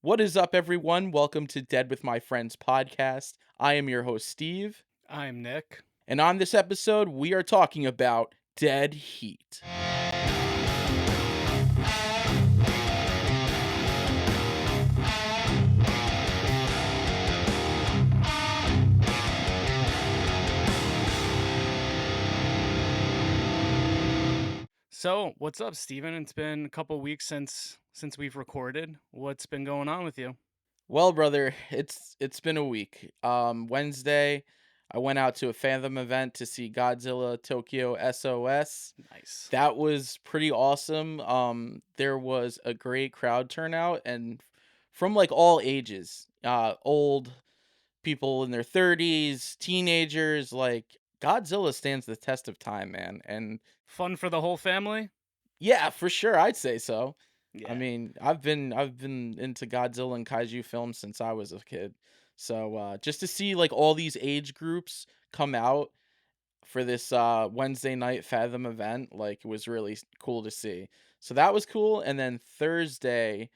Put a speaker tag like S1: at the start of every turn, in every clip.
S1: What is up, everyone? Welcome to Dead with My Friends podcast. I am your host, Steve,
S2: I'm Nick.
S1: and on this episode, we are talking about Dead Heat.
S2: So, what's up, Steven? It's been a couple weeks since we've recorded. What's been going on with you?
S1: Well, brother, it's been a week. Wednesday, I went out to a Fathom event to see Godzilla Tokyo SOS.
S2: Nice.
S1: That was pretty awesome. There was a great crowd turnout, and from like all ages, old people in their 30s, teenagers, like Godzilla stands the test of time, man. And
S2: Fun for the whole family?
S1: yeah, for sure, I'd say so. I
S2: Yeah.
S1: mean, I've been into Godzilla and kaiju films since I was a kid. So just to see like all these age groups come out for this Wednesday night Fathom event, like it was really cool to see. So that was cool. And then Thursday,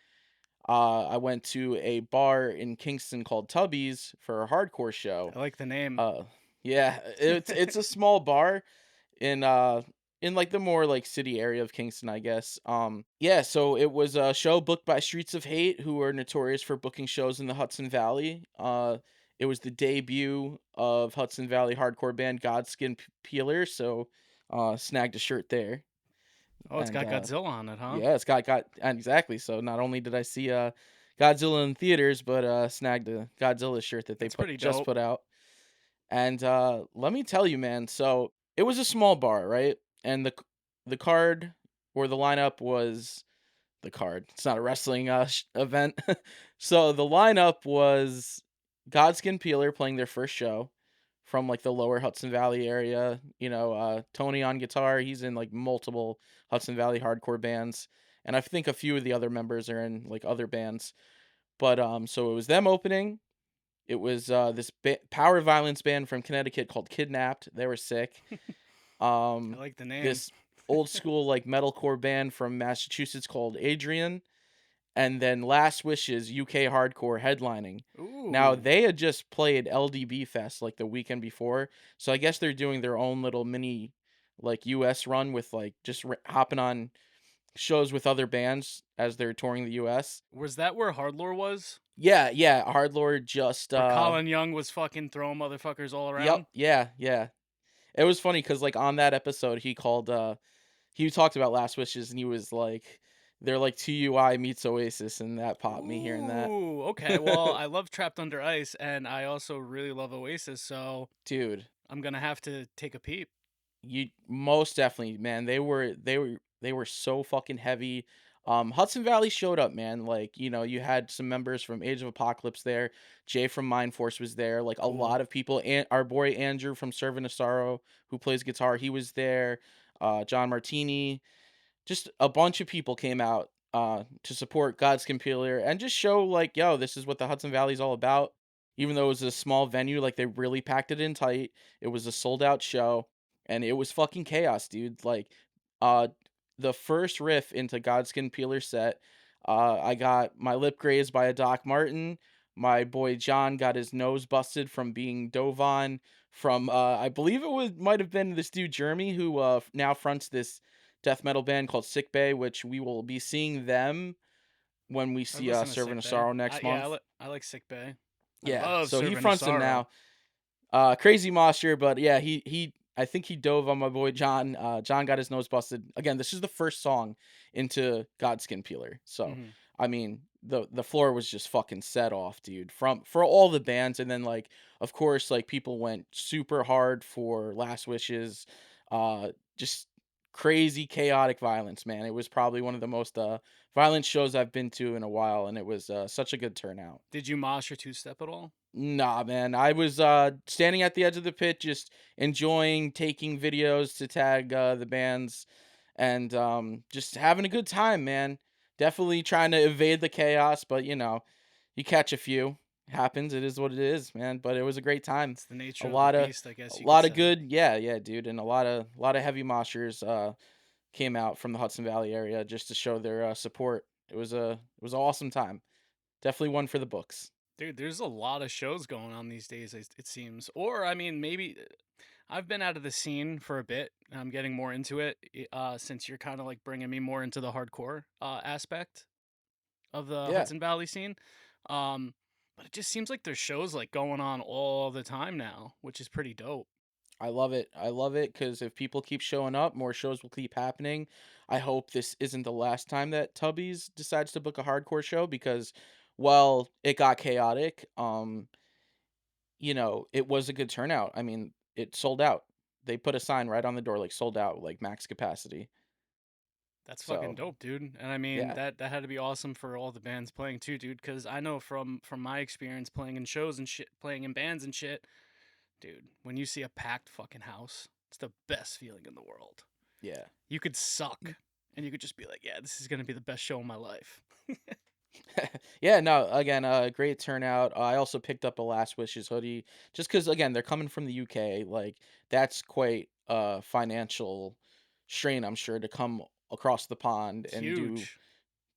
S1: I went to a bar in Kingston called Tubby's for a hardcore show.
S2: I like the name.
S1: Uh, yeah, it's a small bar in like the more like city area of Kingston, I guess. Yeah, so it was a show booked by Streets of Hate, who are notorious for booking shows in the Hudson Valley. It was the debut of Hudson Valley hardcore band Godskin Peeler, so snagged a shirt there.
S2: Oh, it's
S1: And
S2: got Godzilla on it, huh?
S1: yeah, it's got and exactly. So not only did I see Godzilla in theaters, but snagged a Godzilla shirt that they
S2: That's pretty
S1: just
S2: dope.
S1: put out. And let me tell you, man. So it was a small bar, right? And the card or the lineup was the card. It's not a wrestling event. So the lineup was Godskin Peeler playing their first show from like the lower Hudson Valley area. Tony on guitar. He's in like multiple Hudson Valley hardcore bands, and I think a few of the other members are in like other bands. But so it was them opening. It was this power violence band from Connecticut called Kidnapped. They were sick.
S2: I like the name.
S1: This old school like metalcore band from Massachusetts called Adrian, and then Last Wishes UK hardcore headlining. Now
S2: Ooh.
S1: they had just played LDB Fest like the weekend before, so I guess they're doing their own little mini like US run with like just hopping on shows with other bands as they're touring the US.
S2: Was that where Hardlore was?
S1: Yeah, yeah, Hardlord just
S2: Where Colin Young was fucking throwing motherfuckers all
S1: yep,
S2: around?
S1: yeah, yeah. It was funny because like on that episode he talked about Last Wishes and he was like they're like TUI meets Oasis, and that popped me hearing that.
S2: Ooh, okay. Well, I love Trapped Under Ice, and I also really love Oasis, so
S1: Dude,
S2: I'm gonna have to take a peep.
S1: you most definitely, man. They were so fucking heavy. Hudson Valley showed up, man. Like, you had some members from Age of Apocalypse there. Jay from Mind Force was there. Like a
S2: Cool.
S1: lot of people, and our boy Andrew from Servant of Sorrow, who plays guitar, he was there. John Martini, just a bunch of people came out to support God's Compiler and just show like, yo, this is what the Hudson Valley is all about. Even though it was a small venue, like they really packed it in tight. It was a sold out show, and it was fucking chaos, dude. Like, uh, the first riff into Godskin Peeler set, I got my lip grazed by a Doc Martin. My boy John got his nose busted from being dove on from I believe it was might have been this dude Jeremy who now fronts this death metal band called Sick Bay, which we will be seeing them when we
S2: I
S1: see
S2: listen to
S1: Servant
S2: Sick
S1: of
S2: Bay.
S1: Sorrow next month.
S2: I like Sick Bay. I
S1: Yeah,
S2: love
S1: so he
S2: Servant of
S1: fronts them
S2: Sorrow.
S1: now. Crazy Monster, but yeah, he I think he dove on my boy John. John got his nose busted. Again, this is the first song into Godskin Peeler. So,
S2: Hmm.
S1: I mean, the floor was just fucking set off, dude. From for all the bands, and then like of course like people went super hard for Last Wishes. Just crazy chaotic violence, man. It was probably one of the most violent shows I've been to in a while, and it was such a good turnout.
S2: Did you mosh or two step at all?
S1: Nah, man. I was standing at the edge of the pit, just enjoying taking videos to tag the bands, and just having a good time, man. Definitely trying to evade the chaos, but you catch a few. Happens. It is what it is, man. But it was a great time.
S2: It's the
S1: A
S2: nature of the
S1: lot of
S2: beast, I
S1: a
S2: guess you could
S1: lot of
S2: say.
S1: good, yeah, yeah, dude, and a lot of heavy moshers came out from the Hudson Valley area just to show their support. It was an awesome time. Definitely one for the books.
S2: Dude, there's a lot of shows going on these days, it seems. Or, I mean, maybe I've been out of the scene for a bit. And I'm getting more into it since you're kind of like bringing me more into the hardcore aspect of the
S1: Yeah,
S2: Hudson Valley scene. Um, but it just seems like there's shows like going on all the time now, which is pretty dope.
S1: I love it. I love it because if people keep showing up, more shows will keep happening. I hope this isn't the last time that Tubby's decides to book a hardcore show because, well, it got chaotic. It was a good turnout. I mean, it sold out. They put a sign right on the door like sold out, like max capacity.
S2: That's fucking
S1: So,
S2: dope, dude. And I mean,
S1: yeah.
S2: that had to be awesome for all the bands playing too, dude. Because I know from my experience playing in shows and shit, playing in bands and shit, dude. When you see a packed fucking house, it's the best feeling in the world.
S1: Yeah.
S2: You could suck, and you could just be like, yeah, this is gonna be the best show of my life.
S1: Yeah, no, again, great turnout. I also picked up a Last Wishes hoodie just because, again, they're coming from the UK. Like, that's quite a financial strain, I'm sure, to come across the pond
S2: It's
S1: and do
S2: huge.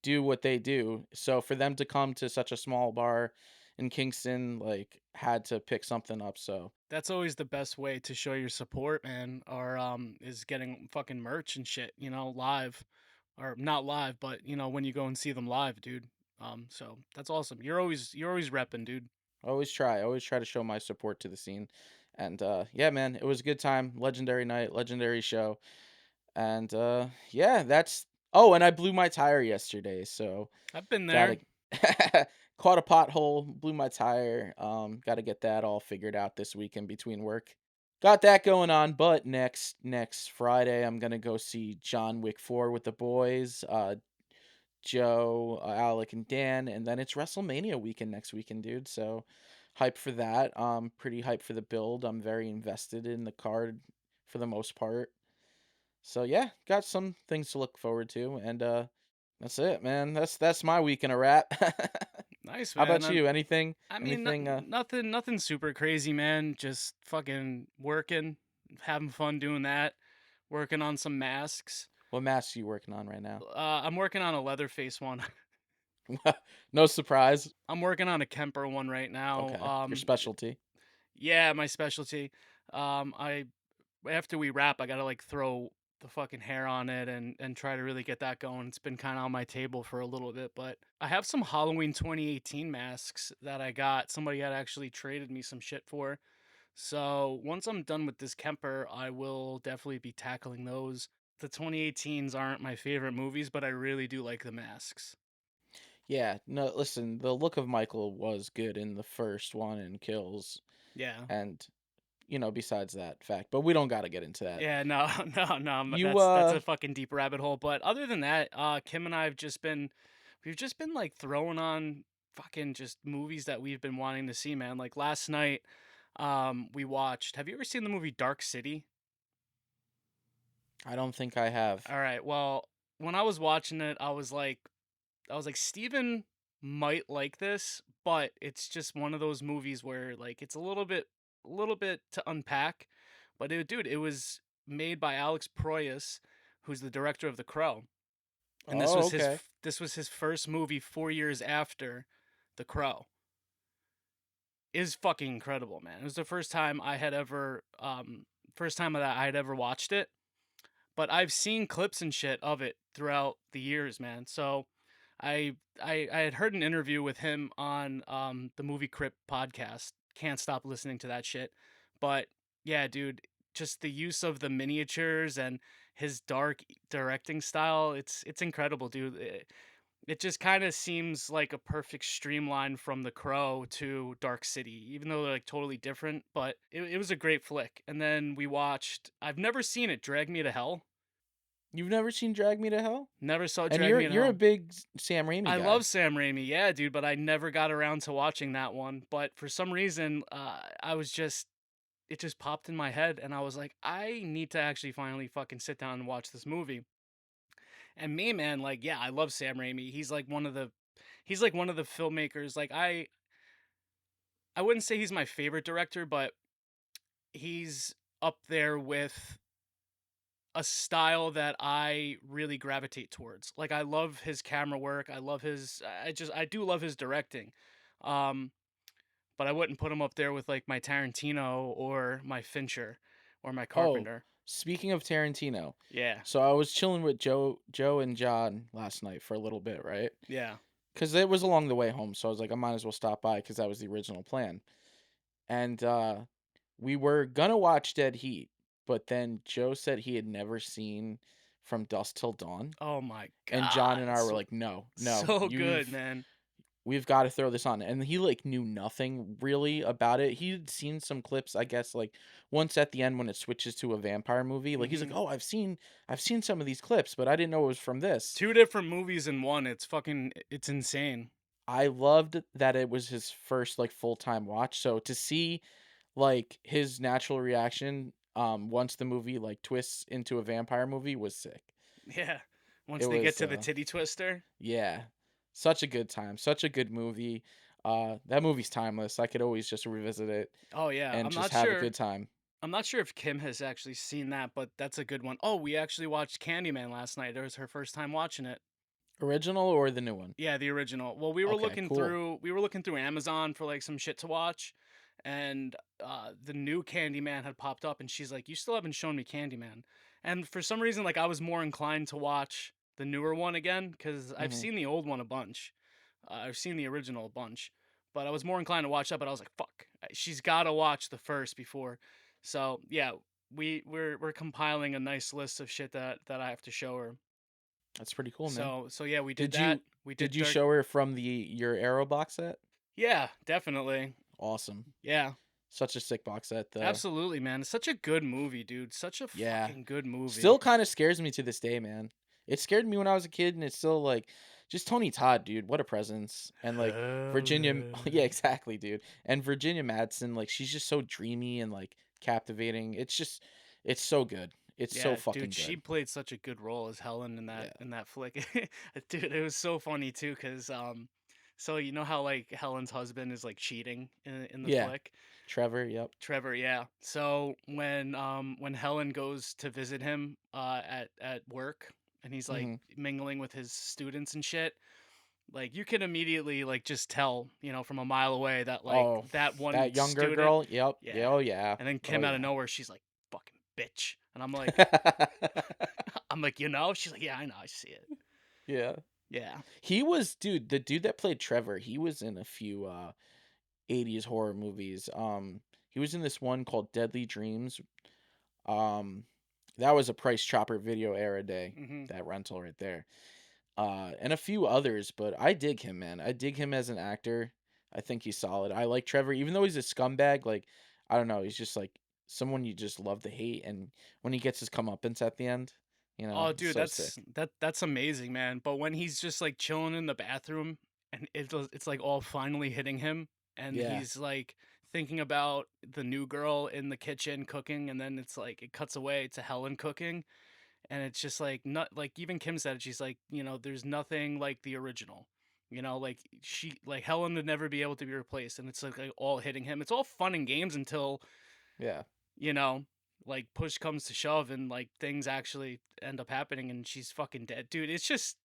S1: do what they do. So for them to come to such a small bar in Kingston, like, had to pick something up. So
S2: That's always the best way to show your support, man. Or is getting fucking merch and shit. You know, live, or not live, but you know when you go and see them live, dude. So that's awesome. You're always repping, dude.
S1: always try to show my support to the scene. And yeah, man, it was a good time. Legendary night, legendary show. And yeah, that's oh, and I blew my tire yesterday, so
S2: I've been
S1: gotta
S2: there.
S1: caught a pothole, blew my tire. Gotta get that all figured out this week in between work. Got that going on, but next Friday I'm gonna go see John Wick 4 with the boys, Joe, Alec, and Dan, and then it's WrestleMania weekend next weekend, dude. So hyped for that. Pretty hyped for the build. I'm very invested in the card for the most part. So yeah, got some things to look forward to, and that's it, man. That's my week in a wrap.
S2: Nice,
S1: How
S2: man.
S1: about you? Anything?
S2: I mean,
S1: Anything?
S2: nothing super crazy, man. Just fucking working, having fun doing that. Working on some masks.
S1: What mask are you working on right now?
S2: I'm working on a Leatherface one.
S1: No surprise.
S2: I'm working on a Kemper one right now.
S1: Okay, your specialty.
S2: Yeah, my specialty. I After we wrap, I gotta like throw the fucking hair on it and try to really get that going. It's been kind of on my table for a little bit, but I have some Halloween 2018 masks that I got. Somebody had actually traded me some shit for. So once I'm done with this Kemper, I will definitely be tackling those. The 2018s aren't my favorite movies, but I really do like the masks.
S1: Yeah. No, listen. The look of Michael was good in the first one in Kills,
S2: Yeah.
S1: and besides that fact, but we don't got to get into that.
S2: Yeah, no, no, but
S1: You
S2: that's a fucking deep rabbit hole. But other than that, Kim and I have just been, we've just been like throwing on fucking just movies that we've been wanting to see, man. Like last night, we watched. Have you ever seen the movie Dark City?
S1: I don't think I have.
S2: All right. Well, when I was watching it, I was like, Steven might like this, but it's just one of those movies where like it's a little bit to unpack. But dude, it was made by Alex Proyas, who's the director of The Crow, and
S1: Oh, okay.
S2: this was his first movie 4 years after The Crow. Is fucking incredible, man. It was the first time that I had ever watched it, but I've seen clips and shit of it throughout the years, man. So I had heard an interview with him on the Movie Crypt podcast. Can't stop listening to that shit. But yeah, dude, just the use of the miniatures and his dark directing style, it's incredible, dude. It just kind of seems like a perfect streamline from The Crow to Dark City, even though they're like totally different. But it was a great flick. And then we watched. I've never seen it. Drag Me to Hell.
S1: You've never seen Drag Me to Hell?
S2: Never saw
S1: And
S2: Drag
S1: you're
S2: Me to
S1: you're a
S2: Hell.
S1: big Sam Raimi
S2: I
S1: guy.
S2: love Sam Raimi, yeah, dude, but I never got around to watching that one. But for some reason, I was just it just popped in my head, and I was like, I need to actually finally fucking sit down and watch this movie. And me, man, like, yeah, I love Sam Raimi. He's like one of the filmmakers. Like, I wouldn't say he's my favorite director, but he's up there with a style that I really gravitate towards. Like I love his camera work. I love his I do love his directing. Um but I wouldn't put him up there with like my Tarantino or my Fincher or my
S1: Oh,
S2: Carpenter.
S1: speaking of Tarantino,
S2: Yeah.
S1: so I was chilling with Joe and John last night for a little bit, right?
S2: Yeah.
S1: Because it was along the way home, so I was like, I might as well stop by because that was the original plan. And we were gonna watch Dead Heat, but then Joe said he had never seen From Dusk Till Dawn,
S2: Oh my
S1: and John
S2: god.
S1: and I were like, no, no,
S2: So good, man.
S1: we've got to throw this on. And he like knew nothing really about it. He'd seen some clips, I guess, like once at the end when it switches to a vampire movie. Like he's like,
S2: Mhm.
S1: oh, I've seen some of these clips, but I didn't know it was from this.
S2: Two different movies in one. It's insane.
S1: I loved that it was his first like full time watch. So to see like his natural reaction once the movie like twists into a vampire movie was sick.
S2: Yeah. Once
S1: It
S2: they get
S1: was
S2: to the titty twister.
S1: yeah. Such a good time. Such a good movie. That movie's timeless. I could always just revisit it
S2: Oh yeah.
S1: and just have a good time.
S2: I'm not sure if Kim has actually seen that, but that's a good one. Oh, we actually watched Candyman last night. It was her first time watching it.
S1: Original or the new one?
S2: Yeah, the original. Well,
S1: Okay, cool.
S2: we were looking through Amazon for like some shit to watch, and the new Candyman had popped up, and she's like, "You still haven't shown me Candyman." And for some reason, like I was more inclined to watch the newer one again because I've
S1: Mhm.
S2: seen the old one a bunch. I've seen the original a bunch, but I was more inclined to watch that. But I was like, "Fuck, she's got to watch the first before." So yeah, we're compiling a nice list of shit that I have to show her.
S1: That's pretty cool, man.
S2: So yeah, we did
S1: Did
S2: that.
S1: you
S2: We
S1: did
S2: did
S1: you
S2: Dark.
S1: show her from the your Arrow box set?
S2: Yeah, definitely.
S1: Awesome.
S2: Yeah,
S1: Such a sick box set though.
S2: absolutely, man. It's such a good movie, dude. Such a
S1: Yeah.
S2: fucking good movie.
S1: Still kind of scares me to this day, man. It scared me when I was a kid and it's still like just Tony Todd, dude. What a presence. And like Virginia yeah,
S2: Helen.
S1: exactly, dude. And Virginia Madsen, like she's just so dreamy and like captivating. It's so good. It's so
S2: Yeah, dude,
S1: fucking
S2: she
S1: good.
S2: played such a good role as Helen
S1: Yeah.
S2: in that flick. Dude, it was so funny too, cause so you know how like Helen's husband is like cheating in the
S1: Yeah.
S2: flick?
S1: Trevor, yep.
S2: Trevor, yeah. So when Helen goes to visit him at work and he's like
S1: Mhm.
S2: mingling with his students and shit, like you can immediately like just tell, you know, from a mile away that like
S1: Oh,
S2: that one
S1: that younger
S2: student,
S1: girl. Yep. Yeah.
S2: yeah.
S1: Oh yeah.
S2: And then
S1: Oh
S2: Kim out of
S1: yeah.
S2: nowhere, she's like, "Fucking bitch," and I'm like, you know, she's like, "Yeah, I know, I see it."
S1: Yeah.
S2: Yeah.
S1: He was dude, the dude that played Trevor, he was in a few 80s horror movies. He was in this one called Deadly Dreams. Um that was a Price Chopper Video era day.
S2: Hmm.
S1: That rental right there. And a few others, but I dig him, man. I dig him as an actor. I think he's solid. I like Trevor, even though he's a scumbag. Like, I don't know, he's just like someone you just love to hate. And when he gets his comeuppance at the end,
S2: Oh,
S1: it's
S2: dude,
S1: so sick.
S2: that's amazing, man. But when he's just like chilling in the bathroom and it's like all finally hitting him, and
S1: Yeah,
S2: he's like thinking about the new girl in the kitchen cooking, and then it's like it cuts away to Helen cooking, and it's just like not like even Kim said it, she's like, you know, there's nothing like the original. You know, like she like Helen would never be able to be replaced, and it's like all hitting him. It's all fun and games until,
S1: yeah.
S2: you know, like push comes to shove and like things actually end up happening and she's fucking dead. Dude, it's just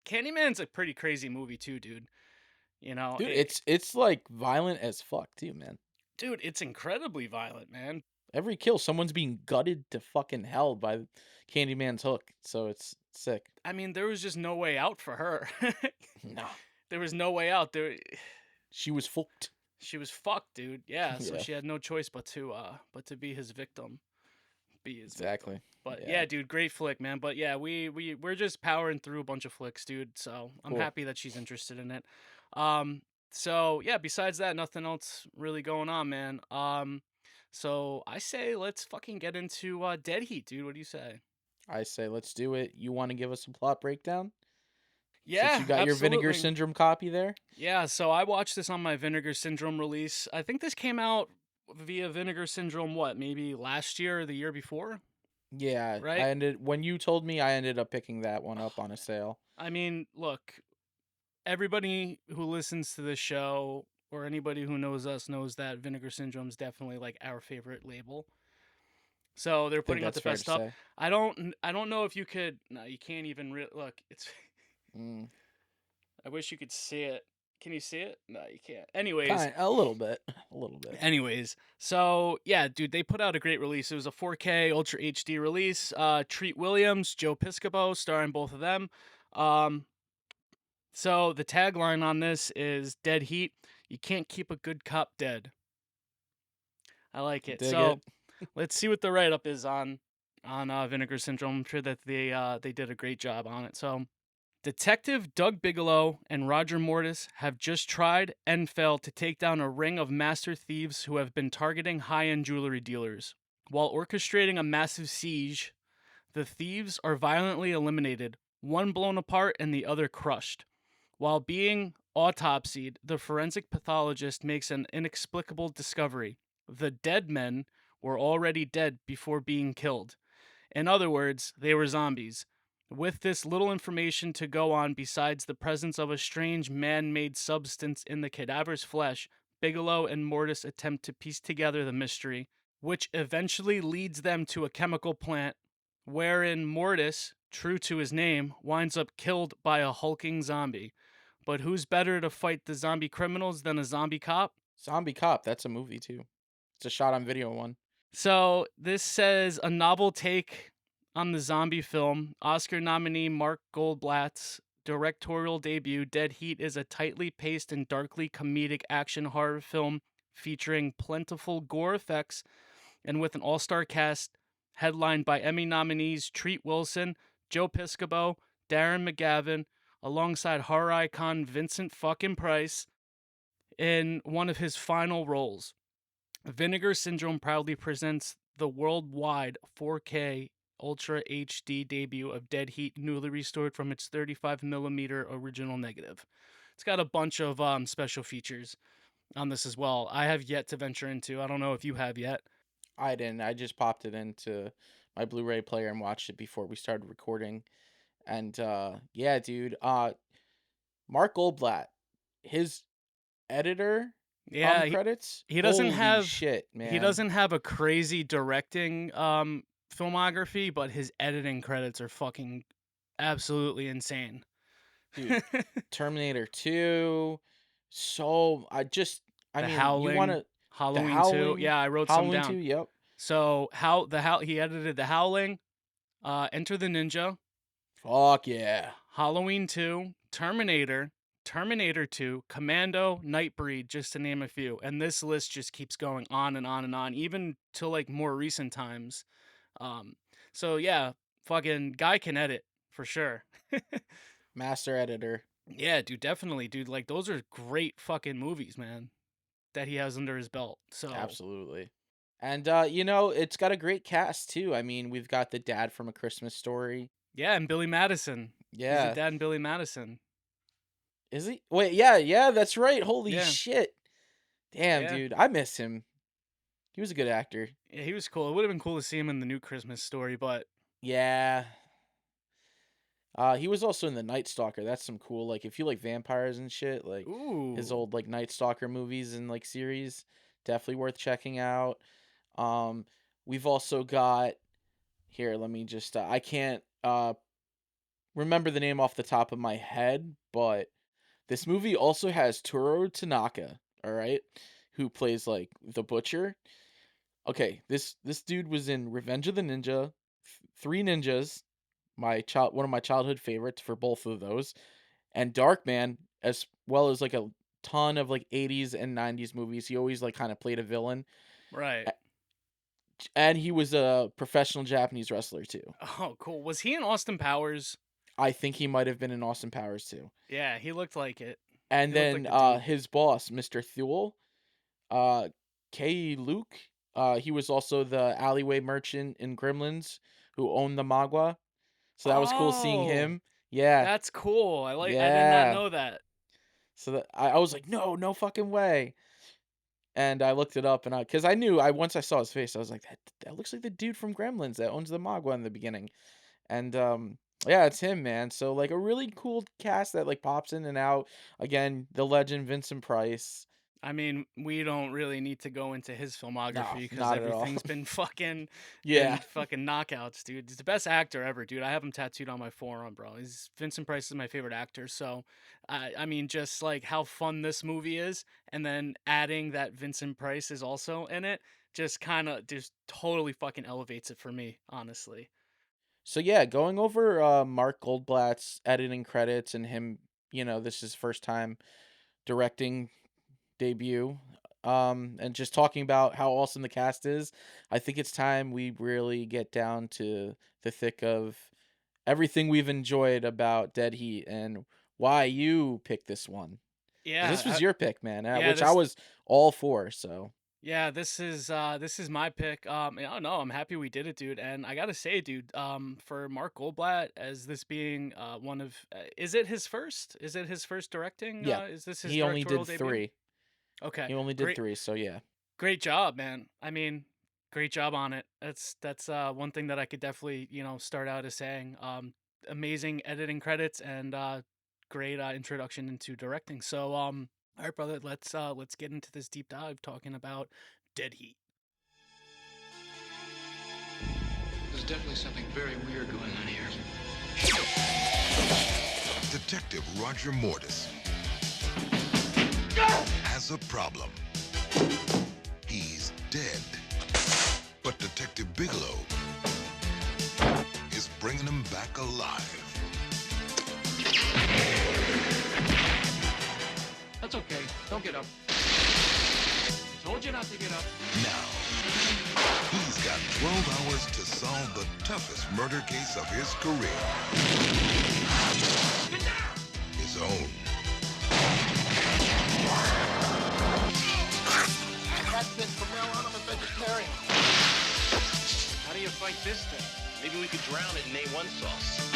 S2: Candyman's a pretty crazy movie too, dude. You know,
S1: Dude, it's like violent as fuck too, man.
S2: dude, it's incredibly violent, man.
S1: Every kill, someone's being gutted to fucking hell by Candyman's hook. So it's sick.
S2: I mean, there was just no way out for her.
S1: No,
S2: There was no way out. There
S1: she was fucked.
S2: she was fucked, dude. Yeah, so
S1: Yeah,
S2: she had no choice but to be his victim. Be his victim.
S1: exactly.
S2: But
S1: Yeah,
S2: yeah, dude, great flick, man. But yeah, we're just powering through a bunch of flicks, dude. So I'm
S1: cool.
S2: happy that she's interested in it. Um, so yeah, besides that, nothing else really going on, man. So I say let's fucking get into Dead Heat, dude. What do you say?
S1: I say let's do it. You want to give us a plot breakdown since you
S2: Yeah,
S1: got your Vinegar
S2: absolutely.
S1: Syndrome copy there?
S2: Yeah, so I watched this on my Vinegar Syndrome release. I think this came out via Vinegar Syndrome, what, maybe last year or the year before,
S1: Yeah,
S2: right?
S1: I ended when you told me I ended up picking that one up on a sale.
S2: I mean, look, everybody who listens to this show or anybody who knows us knows that Vinegar Syndrome is definitely like our favorite label. So they're
S1: I think
S2: putting out
S1: that's
S2: the
S1: fair
S2: best
S1: to
S2: stuff.
S1: say.
S2: I don't know if you could. No, you can't even look. It's.
S1: Mm,
S2: I wish you could see it. Can you see it? No, you can't. Anyways,
S1: kind a little bit, a little bit.
S2: so yeah, dude, they put out a great release. It was a 4K Ultra HD release. Treat Williams, Joe Piscopo, starring both of them. Um, so the tagline on this is "Dead Heat." You can't keep a good cop dead. I like it.
S1: Dig it.
S2: So let's see what the write up is on Vinegar Syndrome. I'm sure that they did a great job on it. So Detective Doug Bigelow and Roger Mortis have just tried and failed to take down a ring of master thieves who have been targeting high end jewelry dealers. While orchestrating a massive siege, the thieves are violently eliminated, one blown apart and the other crushed. While being autopsied, the forensic pathologist makes an inexplicable discovery. The dead men were already dead before being killed. In other words, they were zombies. With this little information to go on besides the presence of a strange man made substance in the cadaver's flesh, Bigelow and Mortis attempt to piece together the mystery, which eventually leads them to a chemical plant wherein Mortis, true to his name, winds up killed by a hulking zombie. But who's better to fight the zombie criminals than a zombie cop?
S1: Zombie Cop. That's a movie too. It's a shot on video one.
S2: So this says a novel take on the zombie film. Oscar nominee Mark Goldblatt's directorial debut, Dead Heat, is a tightly paced and darkly comedic action horror film featuring plentiful gore effects and with an all-star cast headlined by Emmy nominees Treat Wilson, Joe Piscopo, Darren McGavin, alongside horror icon Vincent fucking Price in one of his final roles. Vinegar Syndrome proudly presents the worldwide 4K Ultra HD debut of Dead Heat, newly restored from its 35mm original negative. It's got a bunch of special features on this as well. I have yet to venture into. I don't know if you have yet.
S1: I didn't. I just popped it into my Blu-ray player and watched it before we started recording. And yeah, dude. Mark Goldblatt, his editor
S2: Yeah,
S1: credits.
S2: he doesn't
S1: Holy
S2: have
S1: shit,
S2: he
S1: man.
S2: doesn't have a crazy directing filmography, but his editing credits are fucking absolutely insane.
S1: Dude, Terminator 2. So I
S2: The
S1: mean, you want
S2: Howling,
S1: to the
S2: Halloween 2.
S1: Howling,
S2: Yeah, I wrote some
S1: Howling 2,
S2: down.
S1: yep.
S2: So he edited The Howling, Enter the Ninja,
S1: Fuck yeah.
S2: Halloween 2, Terminator, Terminator 2, Commando, Nightbreed, just to name a few. And this list just keeps going on and on and on, even to like more recent times. Um, so yeah, fucking guy can edit for sure.
S1: Master editor.
S2: Yeah, dude, definitely, dude. Like those are great fucking movies, man, that he has under his belt. So
S1: Absolutely. And it's got a great cast too. I mean, we've got the dad from A Christmas Story.
S2: yeah, and Billy Madison. He's the
S1: Yeah.
S2: dad in Billy Madison.
S1: Is he? Wait, yeah, yeah, that's right. Holy
S2: Yeah,
S1: shit. Damn,
S2: yeah.
S1: dude. I miss him. He was a good actor.
S2: Yeah, he was cool. It would have been cool to see him in the new Christmas Story, but
S1: Yeah. He was also in the Night Stalker. That's some cool, like, if you like vampires and shit, like his
S2: ooh,
S1: old like Night Stalker movies and like series, definitely worth checking out. Um, we've also got here. Let me just. I can't remember the name off the top of my head, but this movie also has Toro Tanaka. All right, who plays like the butcher. Okay, this dude was in Revenge of the Ninja, Three Ninjas, one of my childhood favorites for both of those, and Darkman, as well as like a ton of like 80s and 90s movies. He always like kind of played a villain.
S2: right.
S1: A- And he was a professional Japanese wrestler too.
S2: Oh, cool. Was he in Austin Powers?
S1: I think he might have been in Austin Powers too.
S2: Yeah, he looked like it.
S1: And
S2: He looked
S1: then
S2: like the dude.
S1: his boss, Mr. Thule, uh K Luke, he was also the alleyway merchant in Gremlins who owned the Magua. So that was cool seeing
S2: Oh,
S1: him. Yeah.
S2: that's cool. I did not
S1: Yeah.
S2: know that.
S1: So that I was like, no, no fucking way. And I looked it up and because I knew once I saw his face, I was like, that looks like the dude from Gremlins that owns the Magua in the beginning. And yeah, it's him, man. So like a really cool cast that like pops in and out. Again, the legend Vincent Price.
S2: I mean, we don't really need to go into his
S1: No,
S2: filmography because
S1: not at all.
S2: everything's
S1: Yeah.
S2: been fucking knockouts, dude. He's the best actor ever, dude. I have him tattooed on my forearm, bro. He's Vincent Price is my favorite actor. So, I mean, just like how fun this movie is, and then adding that Vincent Price is also in it, just kind of just totally fucking elevates it for me, honestly.
S1: So yeah, going over Mark Goldblatt's editing credits and him, this is his first time directing debut. And just talking about how awesome the cast is, I think it's time we really get down to the thick of everything we've enjoyed about Dead Heat and why you picked this one. 'Cause this
S2: Yeah,
S1: was your pick, man,
S2: yeah.
S1: which I
S2: This
S1: was all for. So
S2: Yeah, this is my pick. I don't know. I'm happy we did it, dude. And I gotta say, dude, for Mark Goldblatt as this being one of, is it his first? Is it his first directing?
S1: yeah,
S2: Is this his
S1: he only
S2: directorial
S1: did
S2: debut?
S1: three.
S2: Okay,
S1: He only did
S2: great,
S1: three. So yeah,
S2: great job, man. I mean, great job on it. That's one thing that I could definitely start out as saying. Amazing editing credits and great introduction into directing. So all right, brother, let's get into this deep dive talking about Dead Heat.
S3: There's definitely something very weird going on here.
S4: Detective Roger Mortis has a problem. He's dead. But Detective Bigelow is bringing him back alive.
S3: That's okay. Don't get up. Told you not to get up.
S4: Now, he's got 12 hours to solve the toughest murder case of his career.
S3: Get down!
S4: His own.
S5: That's it. From now on, I'm a vegetarian.
S3: How do you fight this thing?
S6: Maybe we could drown it in A1 sauce.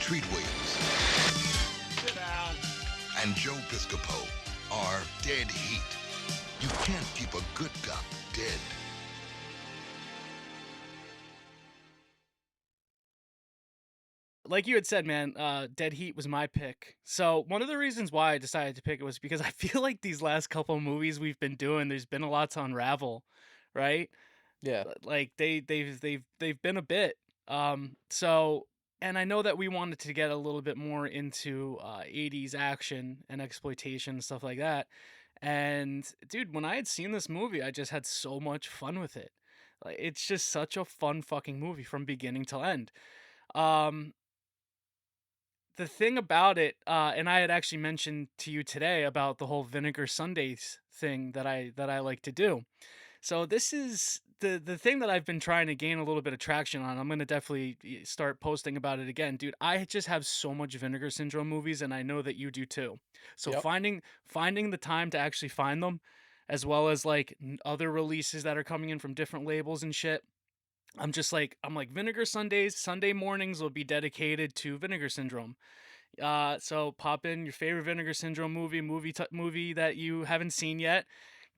S4: Treat Williams
S3: Sit down.
S4: and Joe Piscopo are Dead Heat. You can't keep a good cop dead.
S2: Like you had said, man, Dead Heat was my pick. So one of the reasons why I decided to pick it was because I feel like these last couple movies we've been doing, there's been a lot to unravel, right?
S1: yeah,
S2: Like they've been a bit. So and I know that we wanted to get a little bit more into 80s action and exploitation and stuff like that. And dude, when I had seen this movie, I just had so much fun with it. Like it's just such a fun fucking movie from beginning to end. Um the thing about it, and I had actually mentioned to you today about the whole vinegar Sundays thing that I like to do. So this is the thing that I've been trying to gain a little bit of traction on. I'm gonna definitely start posting about it again, dude. I just have so much Vinegar Syndrome movies, and I know that you do too. So
S1: yep.
S2: finding the time to actually find them, as well as like other releases that are coming in from different labels and shit. I'm like Vinegar Sundays. Sunday mornings will be dedicated to Vinegar Syndrome. So pop in your favorite Vinegar Syndrome movie that you haven't seen yet.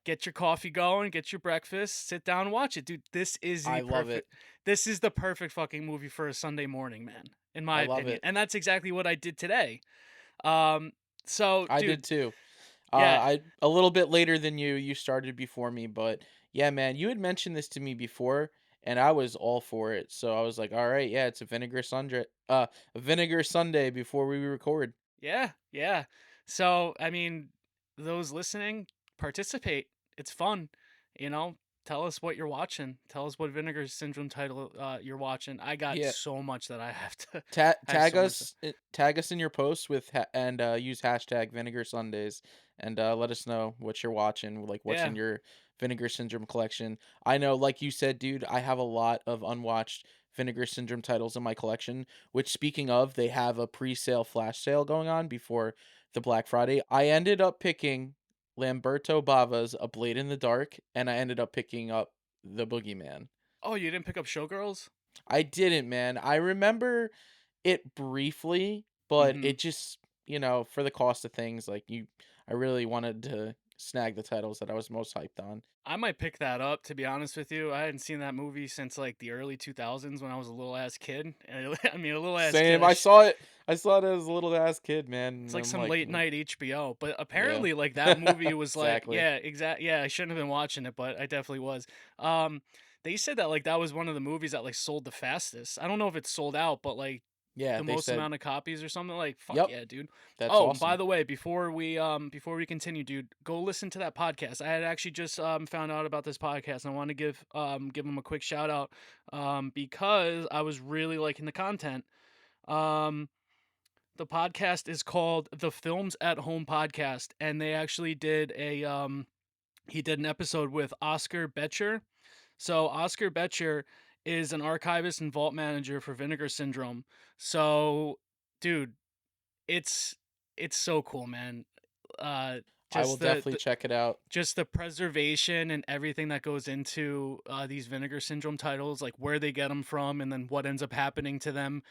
S2: Get your coffee going, get your breakfast, sit down and watch it, dude.
S1: I love it.
S2: This is the perfect fucking movie for a Sunday morning, man, in
S1: I
S2: my
S1: love
S2: opinion.
S1: it.
S2: And that's exactly what I did today. Um, so
S1: I did
S2: dude,
S1: too.
S2: yeah,
S1: I a little bit later than you. You started before me, but yeah, man, you had mentioned this to me before, and I was all for it. So I was like, all right, yeah, it's a vinegar Sunday before we record.
S2: yeah. So I mean, those listening, participate. It's fun, you know. Tell us what you're watching. Tell us what Vinegar Syndrome title you're watching. I got
S1: Yeah,
S2: so much that I have to. I have
S1: tag
S2: so much.
S1: us, tag us in your posts with and use hashtag Vinegar Sundays, and let us know what you're watching, like what's in
S2: Yeah.
S1: your Vinegar Syndrome collection. I know, like you said, dude, I have a lot of unwatched Vinegar Syndrome titles in my collection. Which, speaking of, they have a pre-sale flash sale going on before the Black Friday. I ended up picking Lamberto Bava's A Blade in the Dark, and I ended up picking up The Boogeyman.
S2: Oh, you didn't pick up Showgirls?
S1: I didn't, man. I remember it briefly, but
S2: Mhm.
S1: it just, for the cost of things, like I really wanted to snag the titles that I was most hyped on.
S2: I might pick that up, to be honest with you. I hadn't seen that movie since like the early 2000s when I was a little ass kid. And I mean, a little ass kid.
S1: Same. I saw it. I saw it as a little ass kid, man.
S2: It's
S1: And
S2: like
S1: I'm
S2: some
S1: like,
S2: late night HBO. But
S1: yeah,
S2: apparently, like that movie was like,
S1: exactly.
S2: yeah, Yeah, I shouldn't have been watching it, but I definitely was. They said that like that was one of the movies that like sold the fastest. I don't know if it's sold out, but like
S1: Yeah,
S2: the
S1: they
S2: most
S1: said,
S2: amount of copies or something. Like, fuck
S1: yep,
S2: yeah, dude.
S1: that's
S2: Oh, and by
S1: awesome.
S2: the way, before we continue, dude, go listen to that podcast. I had actually just found out about this podcast, and I want to give them a quick shout out because I was really liking the content. Um the podcast is called the Films at Home Podcast, and they actually did a he did an episode with Oscar Betcher. So Oscar Betcher is an archivist and vault manager for Vinegar Syndrome. So, dude, it's it's so cool, man. Uh,
S1: I will
S2: just
S1: definitely check it out.
S2: just the preservation and everything that goes into these Vinegar Syndrome titles, like where they get them from, and then what ends up happening to them,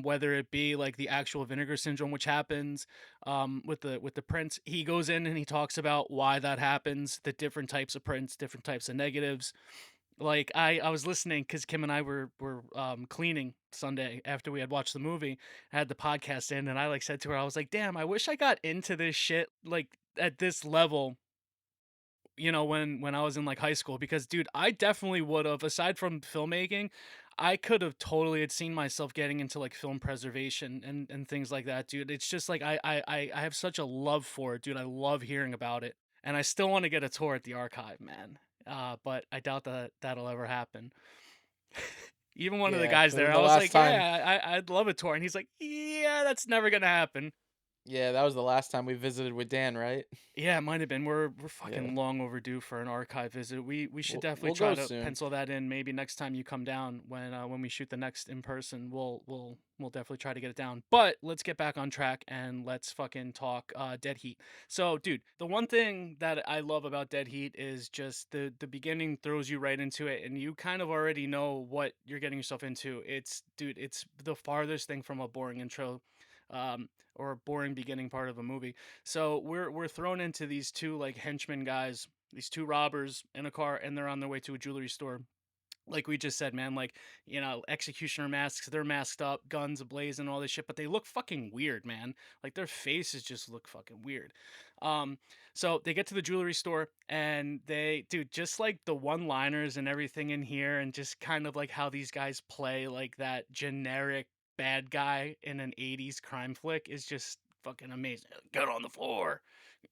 S2: whether it be like the actual Vinegar Syndrome, which happens with the prints. He goes in and he talks about why that happens, the different types of prints, different types of negatives. Like I was listening because Kim and I were cleaning Sunday after we had watched the movie. I had the podcast in, and I like said to her, I was like, "Damn, I wish I got into this shit like at this level, when I was in like high school, because dude, I definitely would have, aside from filmmaking, I could have totally had seen myself getting into like film preservation and things like that, dude. It's just like I have such a love for it, dude. I love hearing about it, and I still want to get a tour at the archive, man. But I doubt that that'll ever happen. Even one of the
S1: Yeah,
S2: guys there, I
S1: the
S2: was
S1: last
S2: like,
S1: time.
S2: yeah, I'd love a tour, and he's like, yeah, that's never gonna happen.
S1: Yeah, that was the last time we visited with Dan, right?
S2: Yeah, it might have been. We're
S1: Yeah,
S2: fucking long overdue for an archive visit. We should definitely
S1: we'll
S2: try
S1: go
S2: to
S1: soon.
S2: pencil that in. Maybe next time you come down, when we shoot the next in person, we'll definitely try to get it down. But let's get back on track and let's fucking talk Dead Heat. So, dude, the one thing that I love about Dead Heat is just the beginning throws you right into it, and you kind of already know what you're getting yourself into. It's the farthest thing from a boring intro. Or a boring beginning part of a movie. So we're thrown into these two like henchmen guys, these two robbers in a car, and they're on their way to a jewelry store. Like we just said, man, like, executioner masks, they're masked up, guns ablaze and all this shit, but they look fucking weird, man. Like their faces just look fucking weird. Um, so they get to the jewelry store and dude, just like the one-liners and everything in here, and just kind of like how these guys play like that generic bad guy in an 80s crime flick is just fucking amazing. Get on the floor.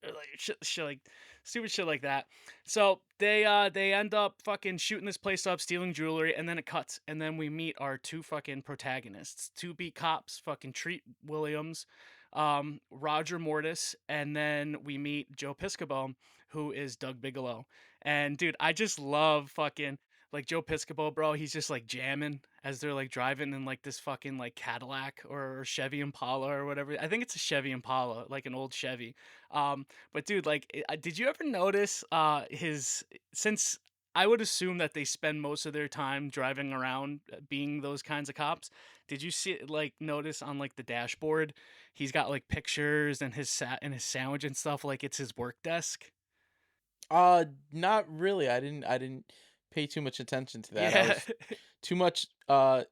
S2: Like shit like stupid shit like that. So they end up fucking shooting this place up, stealing jewelry, and then it cuts, and then we meet our two fucking protagonists, two beat cops, fucking Treat Williams, Roger Mortis, and then we meet Joe Piscopo, who is Doug Bigelow. And dude, I just love fucking like Joe Piscopo, bro. He's just like jamming as they're like driving in like this fucking like Cadillac or Chevy Impala or whatever. I think it's a Chevy Impala, like an old Chevy. But dude, like, did you ever notice his since I would assume that they spend most of their time driving around being those kinds of cops. Did you see like notice on like the dashboard, he's got like pictures and his sandwich and stuff like it's his work desk?
S1: Not really. I didn't pay too much attention to that. I
S2: Yeah.
S1: was too much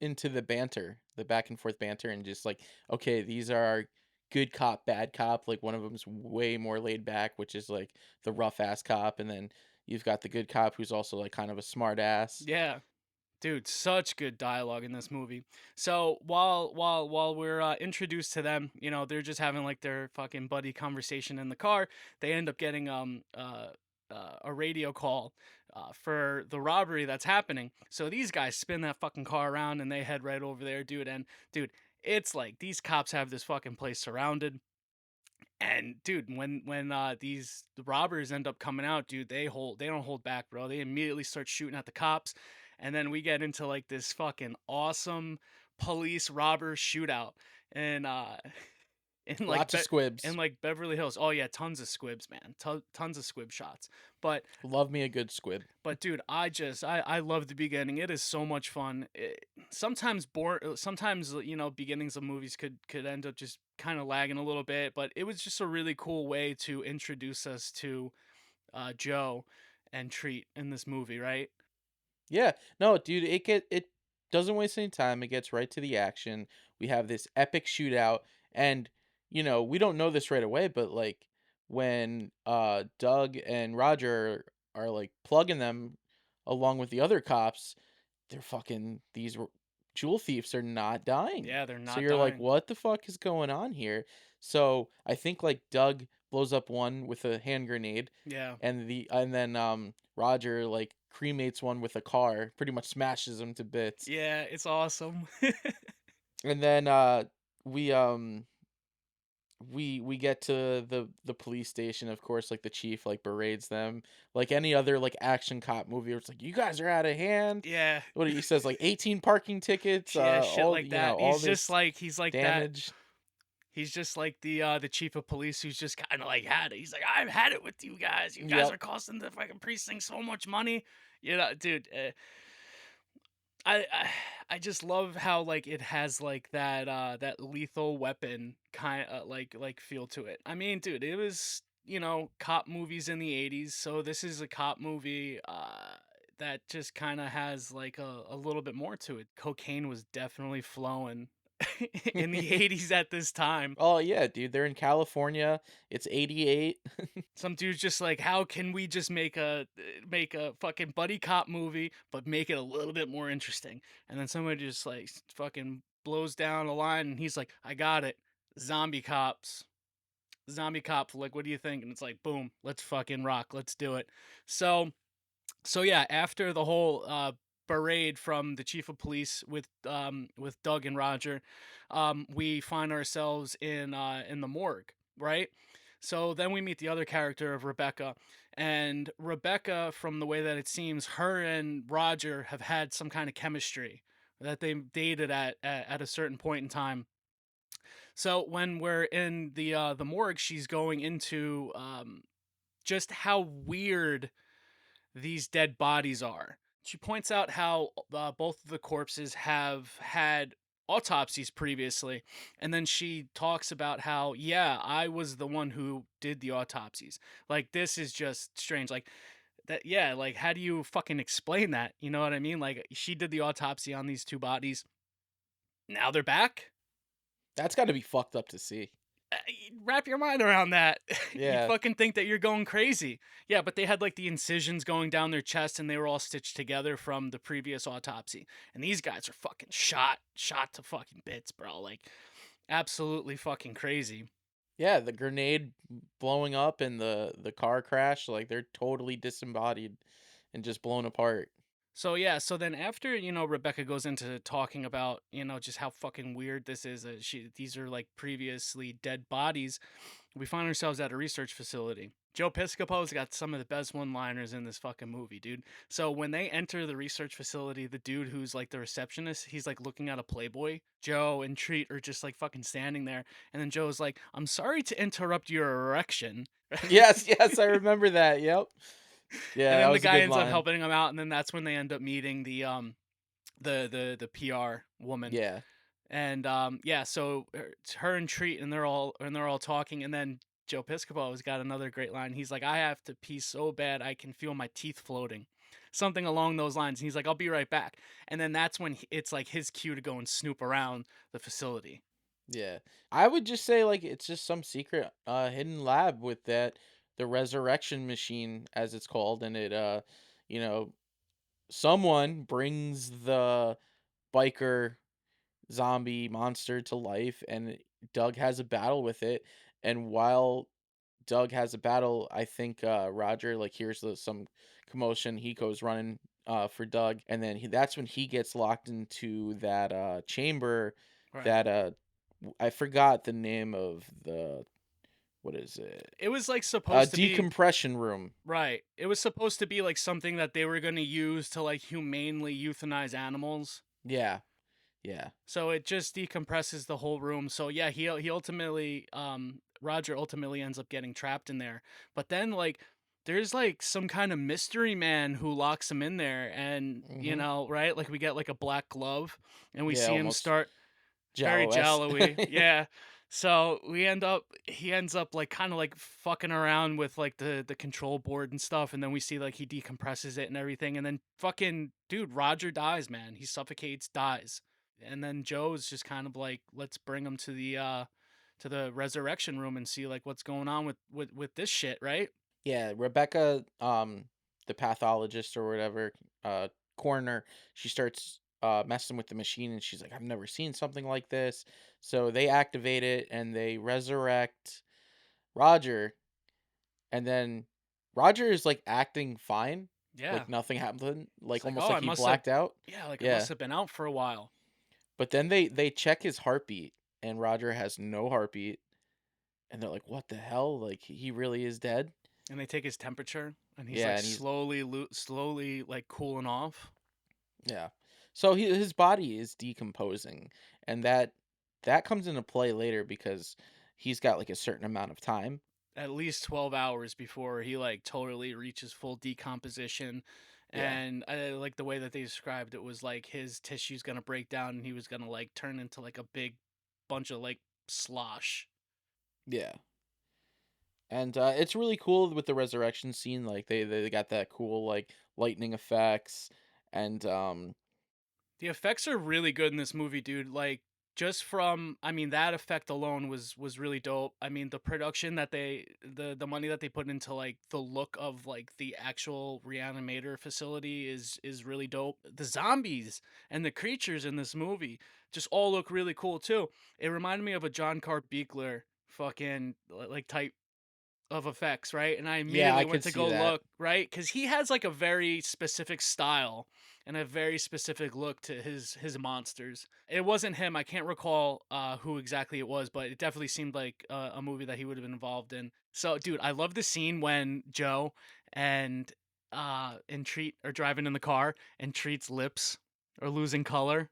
S1: into the banter, the back and forth banter, and just like, okay, these are our good cop, bad cop. Like one of them's way more laid back, which is like the rough ass cop, and then you've got the good cop who's also like kind of a smart ass.
S2: Yeah. Dude, such good dialogue in this movie. So while we're introduced to them, they're just having like their fucking buddy conversation in the car. They end up getting a radio call for the robbery that's happening. So these guys spin that fucking car around and they head right over there, dude. And dude, it's like these cops have this fucking place surrounded. And dude, when these robbers end up coming out, dude, they don't hold back, bro. They immediately start shooting at the cops, and then we get into like this fucking awesome police robber shootout, and in like
S1: Lots of
S2: in
S1: squibs.
S2: like Beverly Hills. Oh yeah, tons of squibs, man. Tons of squib shots. But
S1: Love me a good squib.
S2: dude, I love the beginning. It is so much fun. sometimes beginnings of movies could end up just kind of lagging a little bit, but it was just a really cool way to introduce us to Joe and Treat in this movie, right?
S1: Yeah. No, dude, it doesn't waste any time. It gets right to the action. We have this epic shootout, and we don't know this right away, but like when Doug and Roger are like plugging them along with the other cops, they're fucking jewel thieves are not dying.
S2: Yeah, they're
S1: So
S2: not
S1: you're like,
S2: dying.
S1: what the fuck is going on here? So I think like Doug blows up one with a hand grenade,
S2: Yeah.
S1: and then Roger like cremates one with a car, pretty much smashes him to bits.
S2: Yeah, it's awesome.
S1: And then we we get to the police station, of course, like the chief like berates them like any other like action cop movie where it's like, you guys are out of hand.
S2: Yeah.
S1: What he says, like 18 parking tickets,
S2: Yeah, shit
S1: all
S2: like that.
S1: all this
S2: He's like that.
S1: damage.
S2: He's just like the chief of police who's just kind of like had it. He's like, I've had it with you guys. You guys
S1: Yep.
S2: are costing the fucking precinct so much money. Dude. I I just love how like it has like that lethal weapon kind of like feel to it. I mean, dude, it was cop movies in the 80s, so this is a cop movie that just kind of has like a little bit more to it. Cocaine was definitely flowing in the 80s at this time.
S1: Oh yeah, dude, they're in California. It's 88.
S2: Some dude's just like, how can we just make a fucking buddy cop movie, but make it a little bit more interesting? And then somebody just like fucking blows down a line, and he's like, I got it, zombie cops, zombie cop. Like, what do you think? And it's like, boom, let's fucking rock, let's do it. So yeah, after the whole parade from the chief of police with Doug and Roger, we find ourselves in the morgue, right? So then we meet the other character of Rebecca, and Rebecca, from the way that it seems, her and Roger have had some kind of chemistry that they dated at a certain point in time. So when we're in the morgue, she's going into just how weird these dead bodies are. She points out how both of the corpses have had autopsies previously, and then she talks about how, yeah, I was the one who did the autopsies. Like, this is just strange. Like, that, yeah, like, how do you fucking explain that? You know what I mean? Like, she did the autopsy on these two bodies. Now they're back?
S1: That's got to be fucked up to see.
S2: Wrap your mind around that. You'd
S1: Yeah.
S2: fucking think that you're going crazy. Yeah, but they had like the incisions going down their chest, and they were all stitched together from the previous autopsy. And these guys are fucking shot to fucking bits, bro. Like, absolutely fucking crazy.
S1: Yeah, the grenade blowing up and the car crash, like they're totally disembodied and just blown apart.
S2: So yeah, so then after Rebecca goes into talking about just how fucking weird this is, these are like previously dead bodies. We find ourselves at a research facility. Joe Piscopo's got some of the best one-liners in this fucking movie, dude. So when they enter the research facility, the dude who's like the receptionist, he's like looking at a Playboy. Joe and Treat are just like fucking standing there, and then Joe's like, "I'm sorry to interrupt your erection."
S1: Yes, yes, I remember that. Yep. Yeah,
S2: And
S1: that
S2: then the
S1: was a
S2: guy
S1: good
S2: ends up
S1: line.
S2: helping him out, and then that's when they end up meeting the PR woman.
S1: Yeah.
S2: And yeah, so it's her and Treat, and they're all talking, and then Joe Piscopo has got another great line. He's like, I have to pee so bad I can feel my teeth floating. Something along those lines. And he's like, I'll be right back. And then that's when it's like his cue to go and snoop around the facility.
S1: Yeah. I would just say like it's just some secret hidden lab with the resurrection machine as it's called, and it you know someone brings the biker zombie monster to life, and Doug has a battle with it, and while Doug has a battle, I think Roger like hears some commotion. He goes running for Doug, and then that's when he gets locked into that chamber
S2: Right.
S1: that I forgot the name of what is it?
S2: It was like supposed to be
S1: Decompression room.
S2: right. It was supposed to be like something that they were going to use to like humanely euthanize animals.
S1: Yeah. Yeah.
S2: So it just decompresses the whole room. So yeah, he ultimately Roger ultimately ends up getting trapped in there. But then like there's like some kind of mystery man who locks him in there, and
S1: Hmm.
S2: right, like we get like a black glove, and we
S1: Yeah,
S2: see him
S1: almost
S2: start very
S1: Jallo-esque.
S2: jallowy, yeah. So he ends up like kind of like fucking around with like the control board and stuff, and then we see like he decompresses it and everything, and then fucking dude Roger dies, man. He suffocates, dies, and then Joe's just kind of like, let's bring him to the resurrection room and see like what's going on with this shit, right?
S1: Yeah, Rebecca, the pathologist or whatever, coroner, she starts messing with the machine and she's like, I've never seen something like this. So they activate it and they resurrect Roger, and then Roger is like acting fine,
S2: Yeah.
S1: like nothing happened,
S2: It's
S1: like
S2: like,
S1: almost
S2: oh,
S1: like
S2: I
S1: he
S2: must have,
S1: blacked out.
S2: yeah, like I must
S1: Yeah.
S2: have been out for a while.
S1: But then they check his heartbeat and Roger has no heartbeat and they're like, "What the hell? Like he really is dead?"
S2: And they take his temperature, and he's
S1: Yeah,
S2: like
S1: and he's
S2: slowly like cooling off.
S1: yeah. So his body is decomposing, and that comes into play later because he's got like a certain amount of time.
S2: At least 12 hours before he like totally reaches full decomposition.
S1: Yeah.
S2: And I like the way that they described it was like his tissue's gonna break down and he was gonna like turn into like a big bunch of like slosh.
S1: Yeah. And it's really cool with the resurrection scene. Like they got that cool like lightning effects, and
S2: The effects are really good in this movie, dude. Like just from, I mean, that effect alone was really dope. I mean, the production that the money that they put into like the look of like the actual reanimator facility is really dope. The zombies and the creatures in this movie just all look really cool too. It reminded me of a John Carpenter fucking like type of effects, right? And I
S1: yeah, I
S2: immediately went
S1: could
S2: to
S1: see
S2: go
S1: that.
S2: look, right? Because he has like a very specific style and a very specific look to his monsters. It wasn't him. I can't recall who exactly it was, but it definitely seemed like a movie that he would have been involved in. So, dude, I love the scene when Joe and Treat are driving in the car and Treat's lips are losing color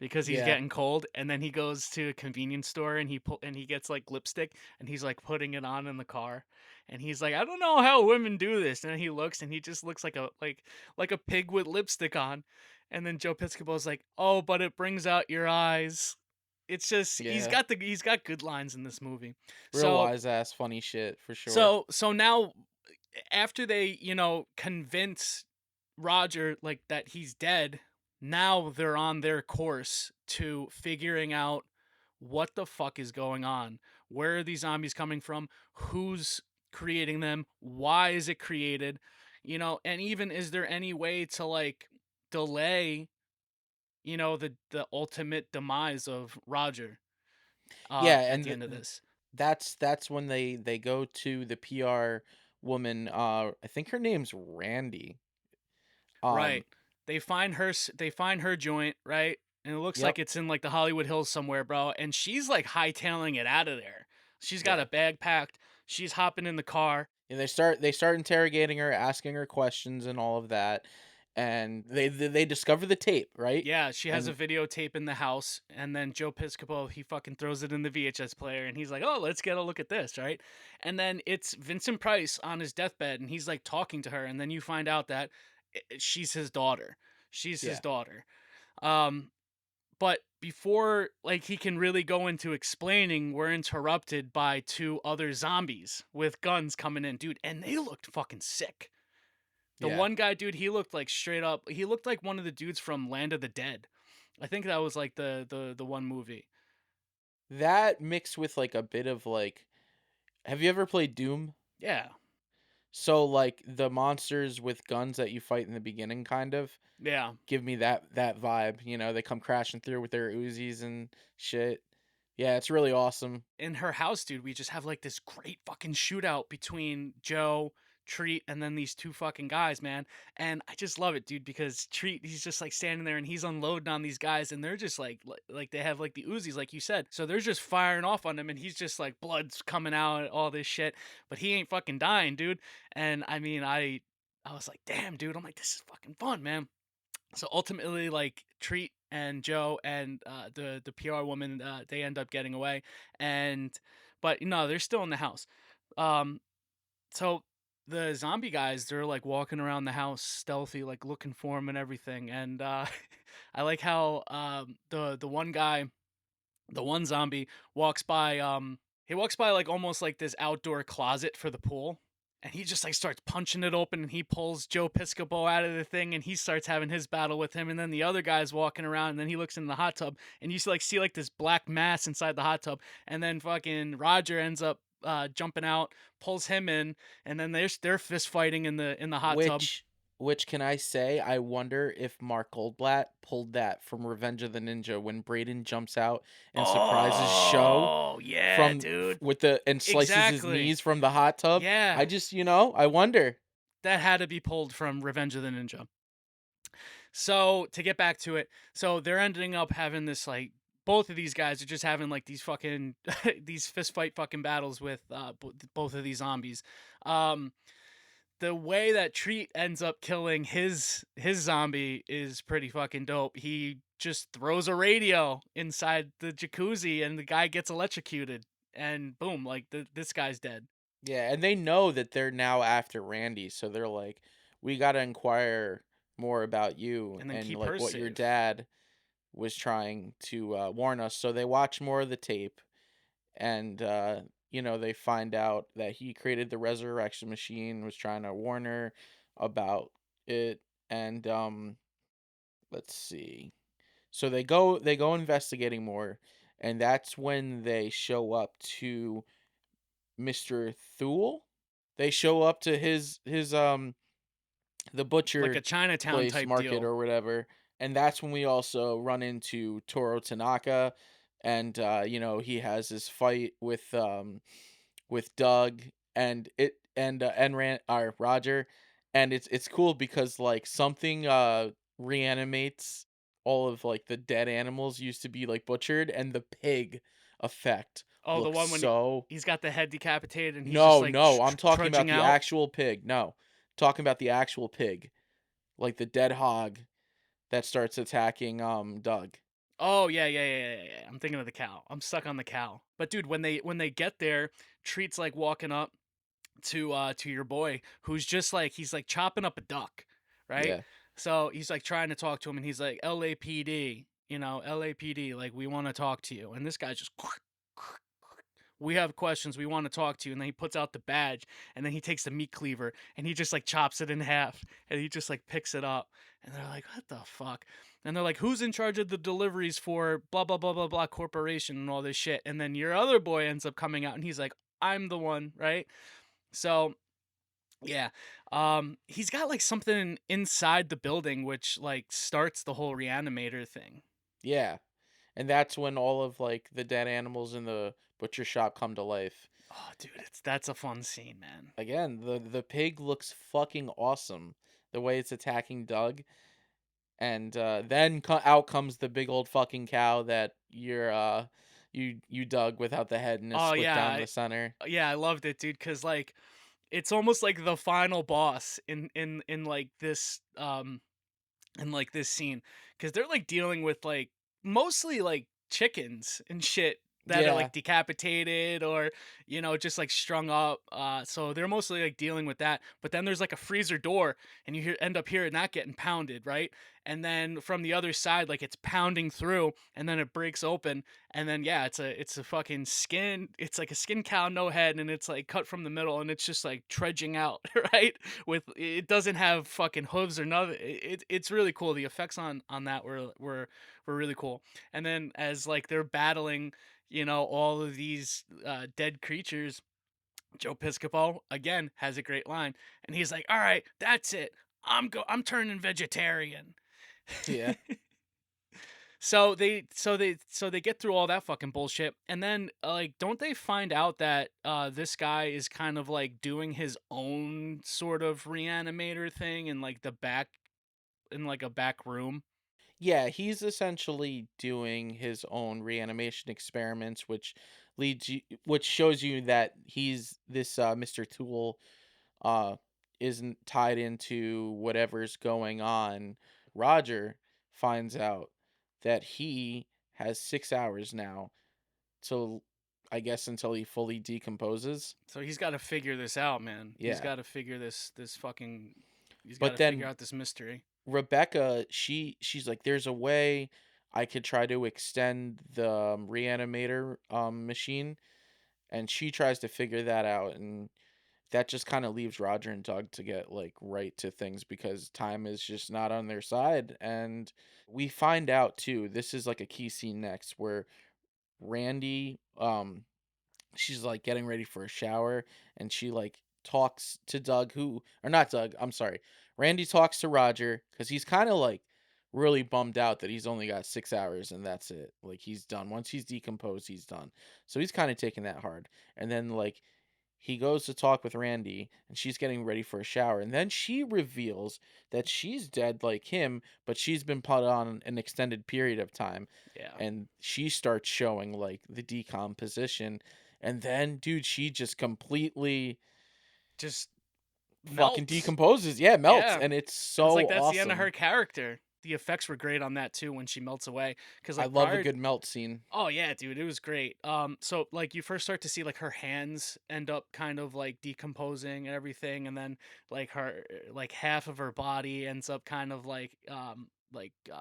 S2: because he's
S1: Yeah.
S2: getting cold, and then he goes to a convenience store and he gets like lipstick and he's like putting it on in the car, and he's like, I don't know how women do this, and then he looks and he just looks like a pig with lipstick on, and then Joe Piscopo's like, oh, but it brings out your eyes. It's just
S1: Yeah.
S2: he's got good lines in this movie.
S1: Real
S2: So
S1: wise ass funny shit for sure.
S2: so now after they, convince Roger like that he's dead, now they're on their course to figuring out what the fuck is going on. Where are these zombies coming from? Who's creating them? Why is it created? And even is there any way to like delay, the ultimate demise of Roger
S1: Yeah,
S2: at
S1: and
S2: the end of this?
S1: that's when they go to the PR woman. I think her name's Randy. Um.
S2: Right. They find her joint, right? And it looks like
S1: Yep.
S2: it's in like the Hollywood Hills somewhere, bro. And she's like hightailing it out of there. She's got
S1: Yeah.
S2: a bag packed. She's hopping in the car.
S1: And they start interrogating her, asking her questions and all of that, and they discover the tape, right?
S2: Yeah, she has a
S1: And
S2: videotape in the house, and then Joe Piscopo, he fucking throws it in the VHS player, and he's like, "Oh, let's get a look at this," right? And then it's Vincent Price on his deathbed, and he's like talking to her, and then you find out that she's his daughter. She's his
S1: yeah,
S2: daughter. Um, But before like he can really go into explaining, we're interrupted by two other zombies with guns coming in, dude, and they looked fucking sick. The
S1: yeah,
S2: one guy, dude, he looked like straight up. He looked like one of the dudes from Land of the Dead. I think that was like the one movie.
S1: that mixed with like a bit of like, have you ever played Doom?
S2: Yeah,
S1: So like the monsters with guns that you fight in the beginning, kind of
S2: yeah.
S1: give me that vibe. They come crashing through with their Uzis and shit. Yeah, it's really awesome.
S2: In her house, dude, we just have like this great fucking shootout between Joe, Treat, and then these two fucking guys, man. And I just love it, dude, because Treat, he's just like standing there and he's unloading on these guys, and they're just like they have like the Uzis, like you said. So they're just firing off on him, and he's just like blood's coming out, all this shit, but he ain't fucking dying, dude. And I mean, I was like, damn, dude. I'm like, this is fucking fun, man. So ultimately, like Treat and Joe and the PR woman, they end up getting away, and but no, they're still in the house. Um, so the zombie guys, they're like walking around the house stealthy, like looking for him and everything. And I like how the one guy, the one zombie walks by. He walks by like almost like this outdoor closet for the pool. And he just like starts punching it open, and he pulls Joe Piscopo out of the thing, and he starts having his battle with him. And then the other guy's walking around, and then he looks in the hot tub, and you see like this black mass inside the hot tub. And then fucking Roger ends up jumping out, pulls him in, and then they're fist fighting in the hot tub.
S1: Which can I say, I wonder if Mark Goldblatt pulled that from Revenge of the Ninja when Braden jumps out and surprises Show
S2: Oh yeah,
S1: from
S2: dude.
S1: with the and slices his
S2: Exactly.
S1: knees from the hot tub.
S2: Yeah,
S1: I just, I wonder.
S2: that had to be pulled from Revenge of the Ninja. So to get back to it, so they're ending up having this like both of these guys are just having like these fucking these fist fight fucking battles with both of these zombies. Um, the way that Treat ends up killing his zombie is pretty fucking dope. He just throws a radio inside the jacuzzi, and the guy gets electrocuted, and boom, like this guy's dead.
S1: Yeah, and they know that they're now after Randy, so they're like, we got to inquire more about you
S2: And then
S1: and
S2: keep
S1: like
S2: her
S1: what your
S2: safe.
S1: dad was trying to warn us. So they watch more of the tape, and they find out that he created the resurrection machine, was trying to warn her about it, and let's see. So they go investigating more, and that's when they show up to Mr. Thule. They show up to his the
S2: Like a
S1: butcher
S2: Chinatown
S1: place,
S2: type
S1: market,
S2: deal.
S1: or whatever. And that's when we also run into Toro Tanaka, and he has his fight with Doug, and Roger. And it's cool because like something reanimates all of like the dead animals used to be like butchered, and the pig effect
S2: Oh, the
S1: looks
S2: one when
S1: so.
S2: he's got the head decapitated and he's just
S1: No,
S2: like
S1: no, I'm talking about
S2: trudging
S1: the
S2: out.
S1: actual pig. No, talking about the actual pig, like the dead hog that starts attacking Doug.
S2: Oh yeah. I'm thinking of the cow. I'm stuck on the cow. But dude, when they get there, Treat's like walking up to your boy who's just like he's like chopping up a duck, right?
S1: Yeah.
S2: So he's like trying to talk to him, and he's like LAPD, LAPD, like we want to talk to you. And this guy's just we have questions, we want to talk to you. And then he puts out the badge, and then he takes the meat cleaver, and he just like chops it in half, and he just like picks it up. And they're like, what the fuck? And they're like, who's in charge of the deliveries for blah blah blah blah blah corporation and all this shit? And then your other boy ends up coming out, and he's like, I'm the one, right? So yeah, he's got like something inside the building which like starts the whole reanimator thing.
S1: Yeah. And that's when all of like the dead animals in the butcher shop come to life.
S2: Oh, dude, that's a fun scene, man.
S1: Again, the pig looks fucking awesome. The way it's attacking Doug, and then out comes the big old fucking cow that you dug without the head and is
S2: Oh
S1: split
S2: yeah,
S1: down the center.
S2: yeah, I loved it, dude, because like it's almost like the final boss in like this in like this scene, because they're like dealing with like mostly like chickens and shit that are
S1: Yeah.
S2: like decapitated or just like strung up, so they're mostly like dealing with that. But then there's like a freezer door, and end up hearing that getting pounded, right? And then from the other side, like it's pounding through, and then it breaks open, and then yeah, it's a fucking skin, it's like a skin cow, no head, and it's like cut from the middle, and it's just like trudging out, right? With it doesn't have fucking hooves or nothing. It's really cool. The effects on that were really cool. And then as like they're battling, all of these dead creatures, Joe Piscopo again has a great line, and he's like, "All right, that's it. I'm turning vegetarian."
S1: Yeah.
S2: So they get through all that fucking bullshit, and then like don't they find out that this guy is kind of like doing his own sort of reanimator thing in like the back, in like a back room?
S1: Yeah, he's essentially doing his own reanimation experiments, which shows you that he's this Mr. Tool uh isn't tied into whatever's going on. Roger finds out that he has 6 hours now to I guess until he fully decomposes.
S2: So he's got to figure this out, man. He's
S1: Yeah.
S2: got to figure this fucking. He's got
S1: But
S2: to figure
S1: then
S2: out this mystery.
S1: Rebecca, she's like, there's a way I could try to extend the reanimator machine, and she tries to figure that out, and that just kind of leaves Roger and Doug to get like right to things because time is just not on their side. And we find out too, this is like a key scene next where Randy she's like getting ready for a shower, and she like talks to Doug, who, or not Doug, I'm sorry. Randy talks to Roger because he's kind of like really bummed out that he's only got 6 hours and that's it. Like he's done. Once he's decomposed, he's done. So he's kind of taking that hard. And then like he goes to talk with Randy, and she's getting ready for a shower. And then she reveals that she's dead like him, but she's been put on an extended period of time.
S2: Yeah.
S1: And she starts showing like the decomposition. And then, dude, she just completely
S2: Just
S1: fucking
S2: melts.
S1: decomposes. Yeah, melts.
S2: Yeah.
S1: And it's
S2: It's
S1: so
S2: like that's the end of
S1: awesome.
S2: her character. The effects were great on that too when she melts away. Because
S1: I
S2: like
S1: love a
S2: prior,
S1: good melt scene.
S2: oh yeah, dude, it was great. So like you first start to see like her hands end up kind of like decomposing and everything, and then like her like half of her body ends up kind of like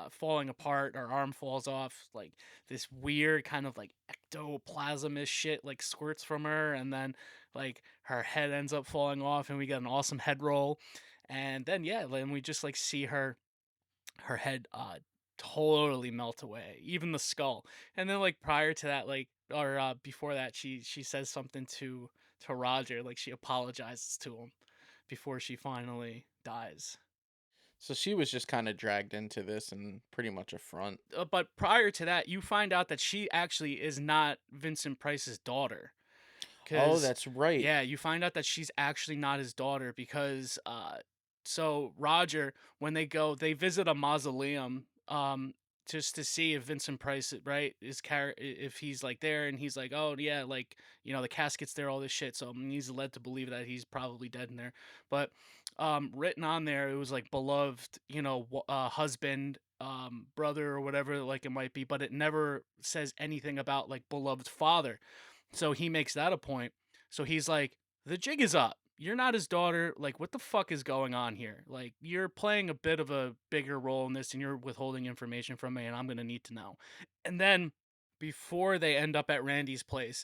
S2: falling apart. Her arm falls off. Like this weird kind of like ectoplasmish shit like squirts from her, and then like her head ends up falling off, and we get an awesome head roll, and then yeah, then we just like see her head totally melt away, even the skull. And then like prior to that, like or before that, she says something to Roger, like she apologizes to him before she finally dies.
S1: So she was just kind of dragged into this and pretty much a front.
S2: But prior to that, you find out that she actually is not Vincent Price's daughter.
S1: Oh,
S2: Cause
S1: that's right.
S2: yeah, you find out that she's actually not his daughter because so Roger, when they visit a mausoleum just to see if Vincent Price, right, if he's like there, and he's like, oh yeah, like the casket's there, all this shit. So he's led to believe that he's probably dead in there. But written on there, it was like beloved, husband, brother, or whatever like it might be, but it never says anything about like beloved father. So he makes that a point. So he's like, the jig is up. You're not his daughter. Like, what the fuck is going on here? Like, you're playing a bit of a bigger role in this, and you're withholding information from me, and I'm gonna need to know. And then, before they end up at Randy's place,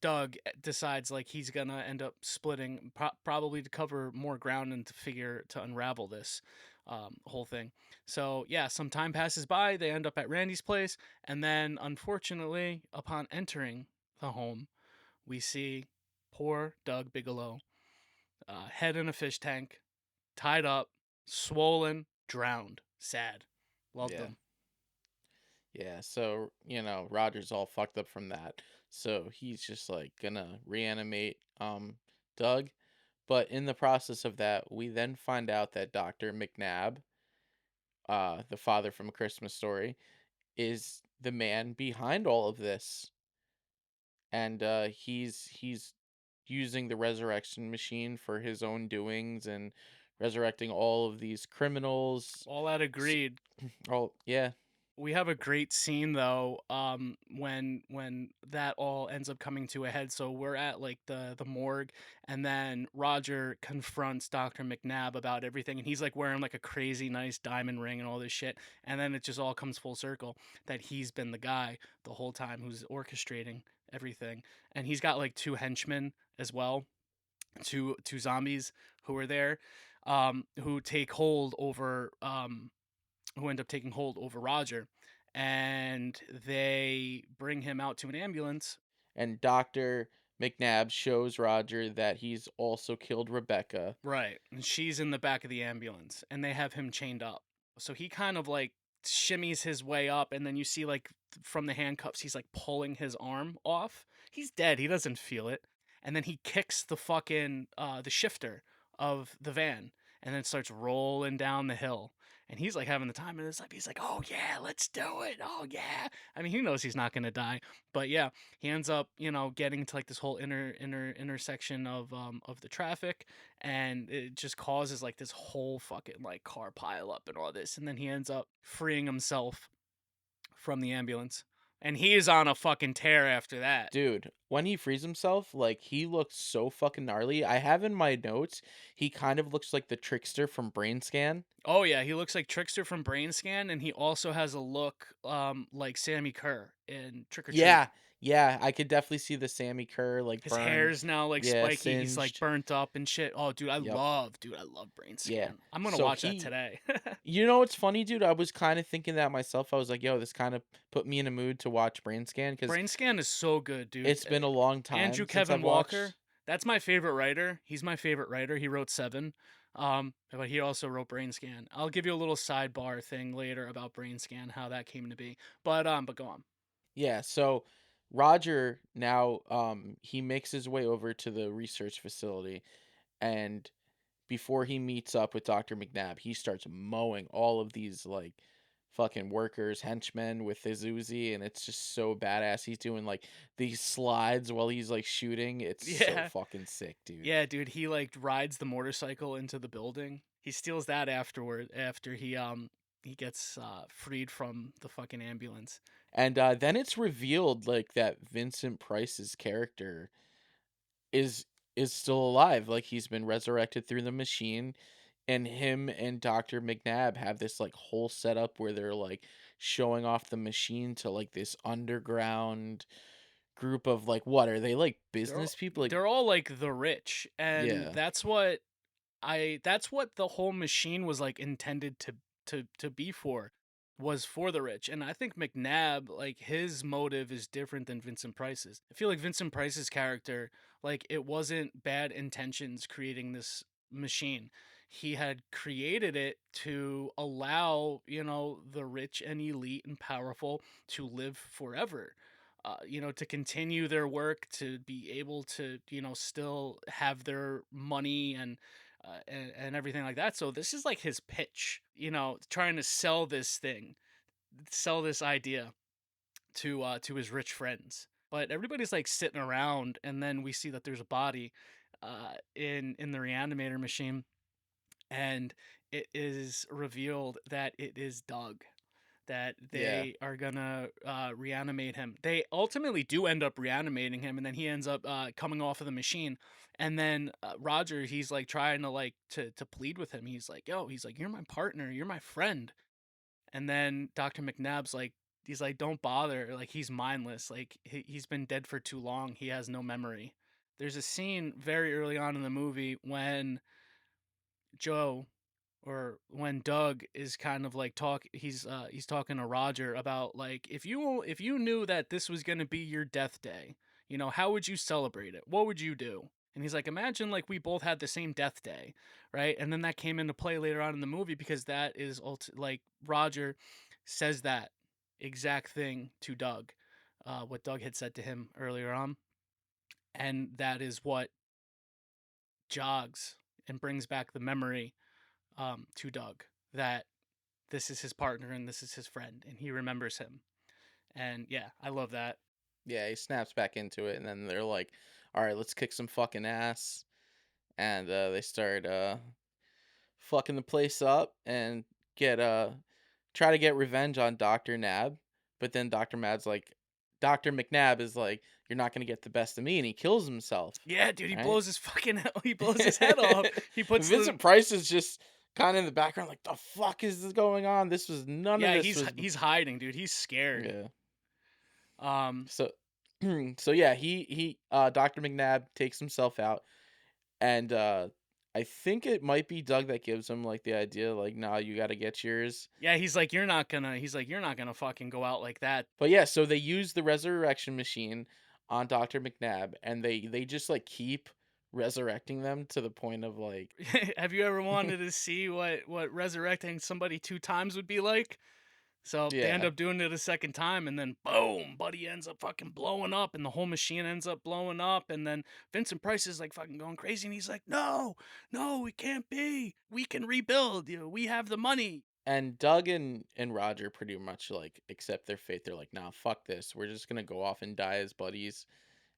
S2: Doug decides like he's gonna end up splitting, probably to cover more ground and to unravel this whole thing. So yeah, some time passes by. They end up at Randy's place, and then unfortunately, upon entering the home, we see poor Doug Bigelow, head in a fish tank, tied up, swollen, drowned. Sad. Loved
S1: Yeah.
S2: him.
S1: Yeah, so, Roger's all fucked up from that. So he's just like gonna reanimate Doug. But in the process of that, we then find out that Dr. McNabb, the father from A Christmas Story, is the man behind all of this. And he's using the resurrection machine for his own doings and resurrecting all of these criminals.
S2: All that
S1: S-
S2: agreed.
S1: Oh, yeah.
S2: We have a great scene though, when that all ends up coming to a head. So we're at like the morgue, and then Roger confronts Dr. McNabb about everything, and he's like wearing like a crazy nice diamond ring and all this shit, and then it just all comes full circle that he's been the guy the whole time who's orchestrating everything, and he's got like two henchmen as well, two zombies who are there, who take hold over who end up taking hold over Roger, and they bring him out to an ambulance.
S1: And Dr. McNabb shows Roger that he's also killed Rebecca.
S2: Right, and she's in the back of the ambulance, and they have him chained up. So he kind of like shimmies his way up, and then you see like from the handcuffs, he's like pulling his arm off. He's dead. He doesn't feel it, and then he kicks the fucking the shifter of the van, and then starts rolling down the hill. And he's like having the time of his life. He's like, "Oh yeah, let's do it. Oh yeah." I mean, he knows he's not gonna die, but yeah, he ends up, getting to like this whole intersection of the traffic, and it just causes like this whole fucking like car pile up and all this, and then he ends up freeing himself from the ambulance. And he is on a fucking tear after that.
S1: Dude, when he frees himself, like, he looks so fucking gnarly. I have in my notes, he kind of looks like the trickster from Brain Scan.
S2: Oh yeah, he looks like Trickster from Brain Scan, and he also has a look like Sammy Kerr in Trick or Treat.
S1: Yeah, yeah, I could definitely see the Sammy Kerr, like,
S2: His
S1: burn.
S2: hair's now like
S1: Yeah,
S2: spiky. He's like
S1: singed.
S2: burnt up and shit. Oh, dude,
S1: Yep.
S2: I love Brain
S1: Yeah.
S2: Scan. I'm gonna
S1: So
S2: watch that
S1: he
S2: today.
S1: You know what's funny, dude? I was kinda thinking that myself. I was like, "Yo, this kinda put me in a mood to watch Brain Scan because
S2: Brain Scan is so good, dude.
S1: it's been a long
S2: Andrew
S1: time since
S2: Kevin
S1: I've
S2: Walker,
S1: watched."
S2: that's my favorite writer. He's my favorite writer. He wrote Seven, but he also wrote Brain Scan. I'll give you a little sidebar thing later about Brain Scan, how that came to be. But go on.
S1: Yeah, so Roger now, he makes his way over to the research facility, and before he meets up with Dr. McNabb, he starts mowing all of these, like, fucking workers, henchmen with his Uzi, and it's just so badass. He's doing, like, these slides while he's, like, shooting. It's so
S2: Yeah,
S1: fucking sick, dude.
S2: yeah, dude. He like rides the motorcycle into the building. He steals that afterward after he gets freed from the fucking ambulance.
S1: And, then it's revealed, like, that Vincent Price's character is is still alive, like, he's been resurrected through the machine, and him and Dr. McNabb have this, like, whole setup where they're, like, showing off the machine to, like, this underground group of, like, what are they, like,
S2: They're all,
S1: business people? Like,
S2: they're all like the rich, and
S1: yeah.
S2: that's what the whole machine was like intended to be for, was for the rich. And I think McNabb, like, his motive is different than Vincent Price's. I feel like Vincent Price's character, like, it wasn't bad intentions creating this machine. He had created it to allow, the rich and elite and powerful to live forever. To continue their work, to be able to, still have their money and everything like that. So this is like his pitch, trying to sell this thing, sell this idea to his rich friends. But everybody's like sitting around, and then we see that there's a body in the reanimator machine, and it is revealed that it is Doug, that
S1: Yeah.
S2: they are gonna reanimate him. They ultimately do end up reanimating him, and then he ends up coming off of the machine. And then Roger, he's like trying to to plead with him. He's like, "Yo," he's like, "You're my partner. You're my friend." And then Dr. McNabb's like, he's like, "Don't bother. Like, he's mindless. Like, he's been dead for too long. He has no memory." There's a scene very early on in the movie when Joe, or when Doug is kind of like he's talking to Roger about, like, if you knew that this was going to be your death day, how would you celebrate it? What would you do? And he's like, imagine like we both had the same death day, right? And then that came into play later on in the movie, because that is like Roger says that exact thing to Doug, what Doug had said to him earlier on, and that is what jogs and brings back the memory to Doug, that this is his partner and this is his friend, and he remembers him. And yeah, I love that.
S1: Yeah, he snaps back into it, and then they're like, "Alright, let's kick some fucking ass." And, they start, fucking the place up and get, try to get revenge on Dr. Nab, but then Dr. McNabb is like, "You're not gonna get the best of me," and he kills himself,
S2: Yeah, dude, he
S1: right?
S2: blows his fucking he blows his head off. He puts the
S1: Vincent Price is just kinda in the background like, "The fuck is this going on? This was none of
S2: Yeah,
S1: this
S2: he's
S1: was."
S2: he's hiding, dude. He's scared.
S1: Yeah.
S2: Um
S1: So so yeah, Dr. McNabb takes himself out, and, I think it might be Doug that gives him, like, the idea, like, "Nah, you gotta get yours."
S2: yeah, he's like, "You're not going to fucking go out like that."
S1: But yeah, so they use the resurrection machine on Dr. McNabb, and they just, like, keep resurrecting them to the point of, like.
S2: Have you ever wanted to see what resurrecting somebody two times would be like? So they end
S1: Yeah.
S2: up doing it a second time, and then boom, Buddy ends up fucking blowing up, and the whole machine ends up blowing up, and then Vincent Price is like fucking going crazy, and he's like, "No, no, it can't be. We can rebuild. We have the money."
S1: And Doug and Roger pretty much, like, accept their fate. They're like, "Nah, fuck this. We're just gonna go off and die as buddies."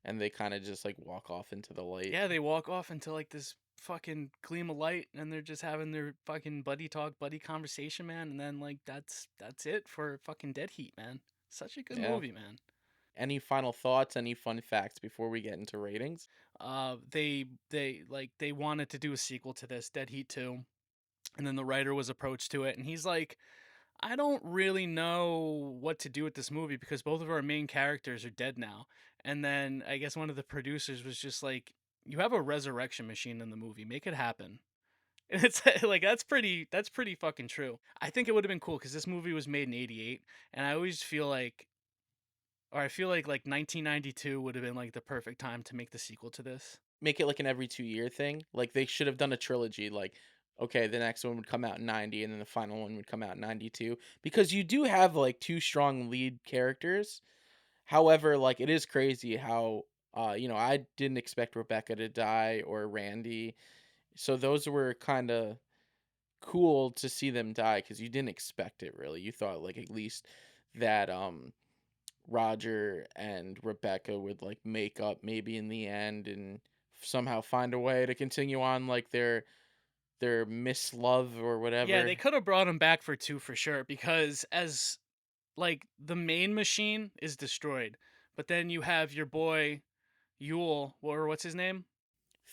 S1: And they kinda just, like, walk off into the light.
S2: Yeah, they walk off into like this fucking gleam of light, and they're just having their fucking buddy talk, buddy conversation, man. And then like that's it for fucking Dead Heat, man. Such a good
S1: Yeah.
S2: movie, man.
S1: Any final thoughts? Any fun facts before we get into ratings?
S2: They wanted to do a sequel to this, Dead Heat 2, and then the writer was approached to it, and he's like, I don't really know what to do with this movie because both of our main characters are dead now. And then I guess one of the producers was just like, you have a resurrection machine in the movie, make it happen. And it's like that's pretty fucking true. I think it would have been cool because this movie was made in '88, and I always feel like, or I feel like 1992 would have been like the perfect time to make the sequel to this.
S1: Make it like an every 2 year thing. Like they should have done a trilogy. Like, okay, the next one would come out in 90, and then the final one would come out in 92. Because you do have like two strong lead characters. However, like it is crazy how I didn't expect Rebecca to die or Randy. So those were kind of cool to see them die because you didn't expect it really. You thought like at least that Roger and Rebecca would like make up maybe in the end and somehow find a way to continue on like their miss love or
S2: Yeah,
S1: whatever.
S2: they could have brought him back for two for sure because as like the main machine is destroyed, but then you have your boy Yule, or what's his name?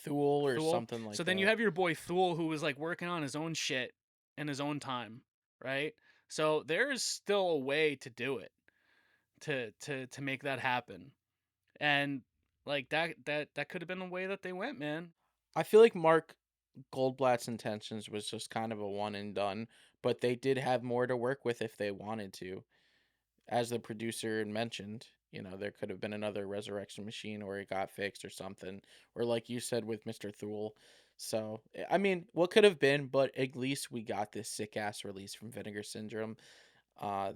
S1: Thule or
S2: Thule.
S1: something
S2: So
S1: like
S2: then you
S1: that.
S2: have your boy Thule who was like working on his own shit in his own time, right? So there's still a way to do it to make that happen. And like that could have been the way that they went, man.
S1: I feel like Mark Goldblatt's intentions was just kind of a one and done, but they did have more to work with if they wanted to. As the producer mentioned, there could have been another resurrection machine or it got fixed or something. Or like you said with Mr. Thule. So I mean, what could have been, but at least we got this sick ass release from Vinegar Syndrome. Uh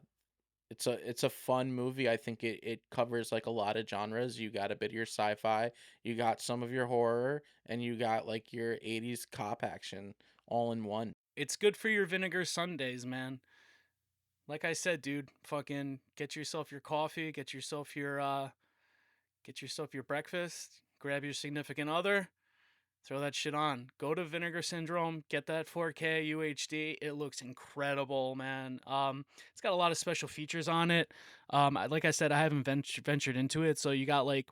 S1: it's a fun movie. I think it covers like a lot of genres. You got a bit of your sci-fi, you got some of your horror, and you got like your 80s cop action all in one.
S2: It's good for your vinegar Sundays, man. Like I said, dude, fucking get yourself your breakfast, grab your significant other, throw that shit on. Go to Vinegar Syndrome, get that 4K UHD. It looks incredible, man. It's got a lot of special features on it. Like I said, I haven't ventured into it, so you got like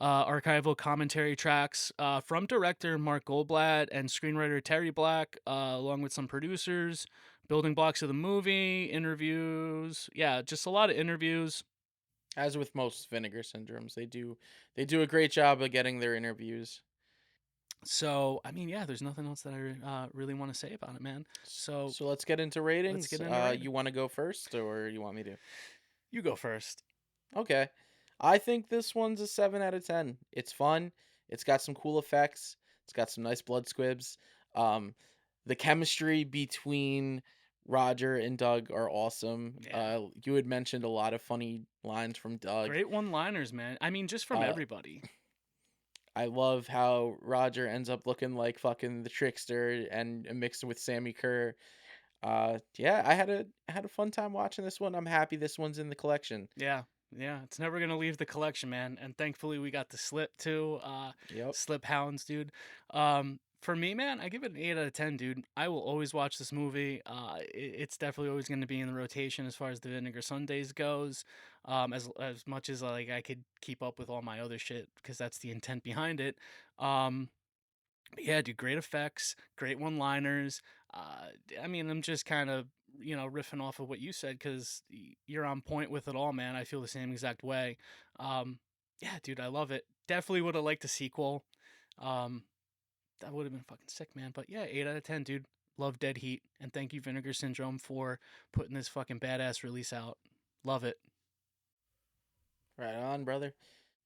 S2: archival commentary tracks from director Mark Goldblatt and screenwriter Terry Black, along with some producers, building blocks of the movie, interviews. Yeah, just a lot of interviews.
S1: As with most Vinegar Syndromes, they do a great job of getting their interviews.
S2: So, I mean, yeah, there's nothing else that I really want to say about it, man. So,
S1: So let's get into
S2: let's
S1: ratings.
S2: get into rating.
S1: You want to go first or you want me to?
S2: You go first.
S1: Okay. I think this one's a 7 out of 10. It's fun. It's got some cool effects. It's got some nice blood squibs. Um, the chemistry between Roger and Doug are awesome.
S2: Yeah.
S1: You had mentioned a lot of funny lines from Doug.
S2: Great one-liners, man. I mean, just from
S1: Uh,
S2: everybody.
S1: I love how Roger ends up looking like fucking the trickster and mixed with Sammy Kerr. Yeah, I had a fun time watching this one. I'm happy this one's in the collection.
S2: Yeah. Yeah, it's never gonna leave the collection, man. And thankfully we got the slip too.
S1: Yep.
S2: Slip hounds, dude. For me, man, I give it an 8 out of 10, dude. I will always watch this movie. It's definitely always gonna be in the rotation as far as the Vinegar Sundays goes. As much as like I could keep up with all my other shit because that's the intent behind it. Um, but yeah, dude, great effects, great one-liners. I mean, I'm just kind of riffing off of what you said because you're on point with it all, man. I feel the same exact way. Um, yeah, dude, I love it. Definitely would have liked a sequel. Um, that would have been fucking sick, man. But yeah, 8 out of 10, dude. Love Dead Heat, and thank you, Vinegar Syndrome, for putting this fucking badass release out. Love it.
S1: Right on, brother.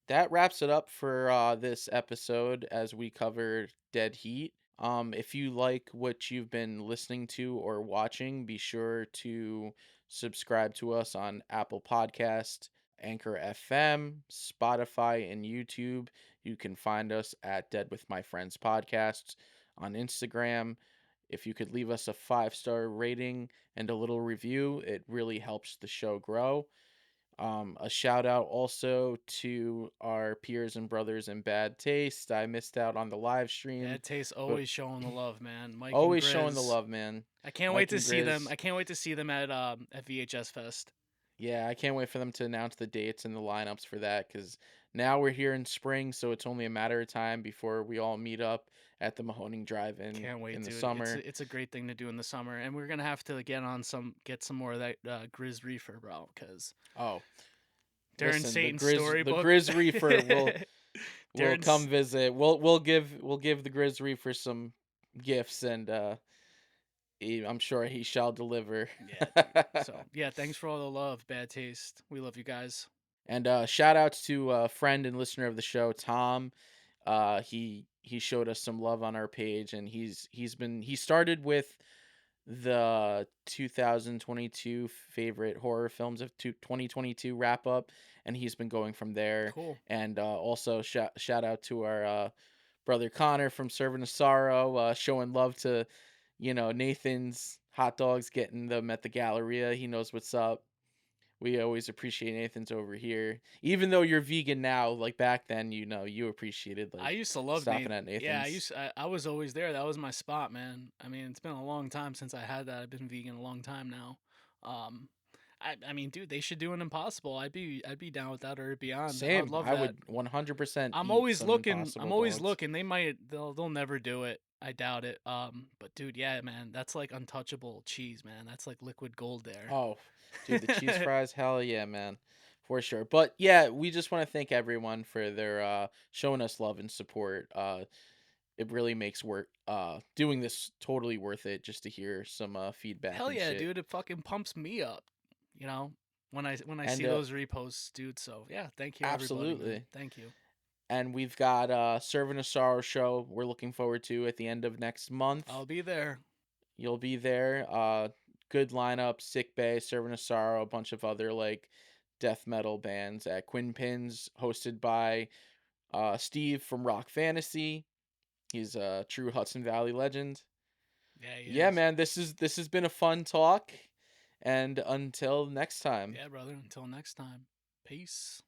S1: That wraps it up for this episode as we cover Dead Heat. If you like what you've been listening to or watching, be sure to subscribe to us on Apple Podcast, Anchor FM, Spotify, and YouTube. You can find us at Dead with My Friends Podcasts on Instagram. If you could leave us a 5-star rating and a little review, it really helps the show grow. A shout out also to our peers and brothers in Bad Taste. I missed out on the live stream,
S2: Bad Taste
S1: but
S2: always showing the love, man. Mike and
S1: always showing the
S2: Grizz.
S1: love, man.
S2: I can't wait
S1: Mike
S2: to
S1: and
S2: see them.
S1: Grizz.
S2: I can't wait to see them at VHS Fest.
S1: Yeah, I can't wait for them to announce the dates and the lineups for that, because now we're here in spring, so it's only a matter of time before we all meet up at the Mahoning Drive-In
S2: Can't wait,
S1: in the
S2: dude.
S1: summer.
S2: It's a great thing to do in the summer, and we're gonna have to get some more of that Grizz Reefer, bro, because
S1: Oh,
S2: during
S1: listen,
S2: Satan's storybook,
S1: the Grizz Reefer will
S2: during
S1: come visit. We'll give the Grizz Reefer some gifts, and I'm sure he shall deliver.
S2: yeah, dude. So yeah, thanks for all the love, Bad Taste. We love you guys.
S1: And shout outs to a friend and listener of the show, Tom. He showed us some love on our page, and he started with the 2022 favorite horror films of 2022 wrap up, and he's been going from there.
S2: Cool.
S1: And also shout out to our brother Connor from Servant of Sorrow, showing love to Nathan's hot dogs, getting them at the Galleria. He knows what's up. We always appreciate Nathan's over here. Even though you're vegan now, like back then, you appreciated
S2: I
S1: like
S2: used to love
S1: stopping at
S2: Yeah,
S1: Nathan's.
S2: I was always there. That was my spot, man. I mean, it's been a long time since I had that. I've been vegan a long time now. Um, I mean, dude, they should do an Impossible. I'd be down with that or beyond. I'd
S1: Same.
S2: love
S1: I
S2: that.
S1: would 100%
S2: I'm
S1: eat
S2: always
S1: some
S2: looking.
S1: Impossible
S2: I'm always
S1: dogs.
S2: looking. They'll never do it. I doubt it. But dude, yeah, man, that's like untouchable cheese, man. That's like liquid gold there.
S1: Oh, dude, the cheese fries, hell yeah, man. For sure. But yeah, we just want to thank everyone for their showing us love and support. It really makes work doing this totally worth it, just to hear some feedback
S2: Hell
S1: and
S2: yeah,
S1: shit.
S2: dude! It fucking pumps me up, you know, when I
S1: And
S2: see those reposts, dude. So yeah, thank you everybody, man.
S1: absolutely.
S2: Thank you.
S1: And we've got Servant of Sorrow show we're looking forward to at the end of next month.
S2: I'll be there.
S1: You'll be there. Good lineup, Sick Bay, Servant of Sorrow, a bunch of other like death metal bands at Quinn Pins, hosted by Steve from Rock Fantasy. He's a true Hudson Valley legend.
S2: Yeah, he
S1: Yeah,
S2: is.
S1: man, this has been a fun talk, and until next time.
S2: Yeah, brother. Until next time. Peace.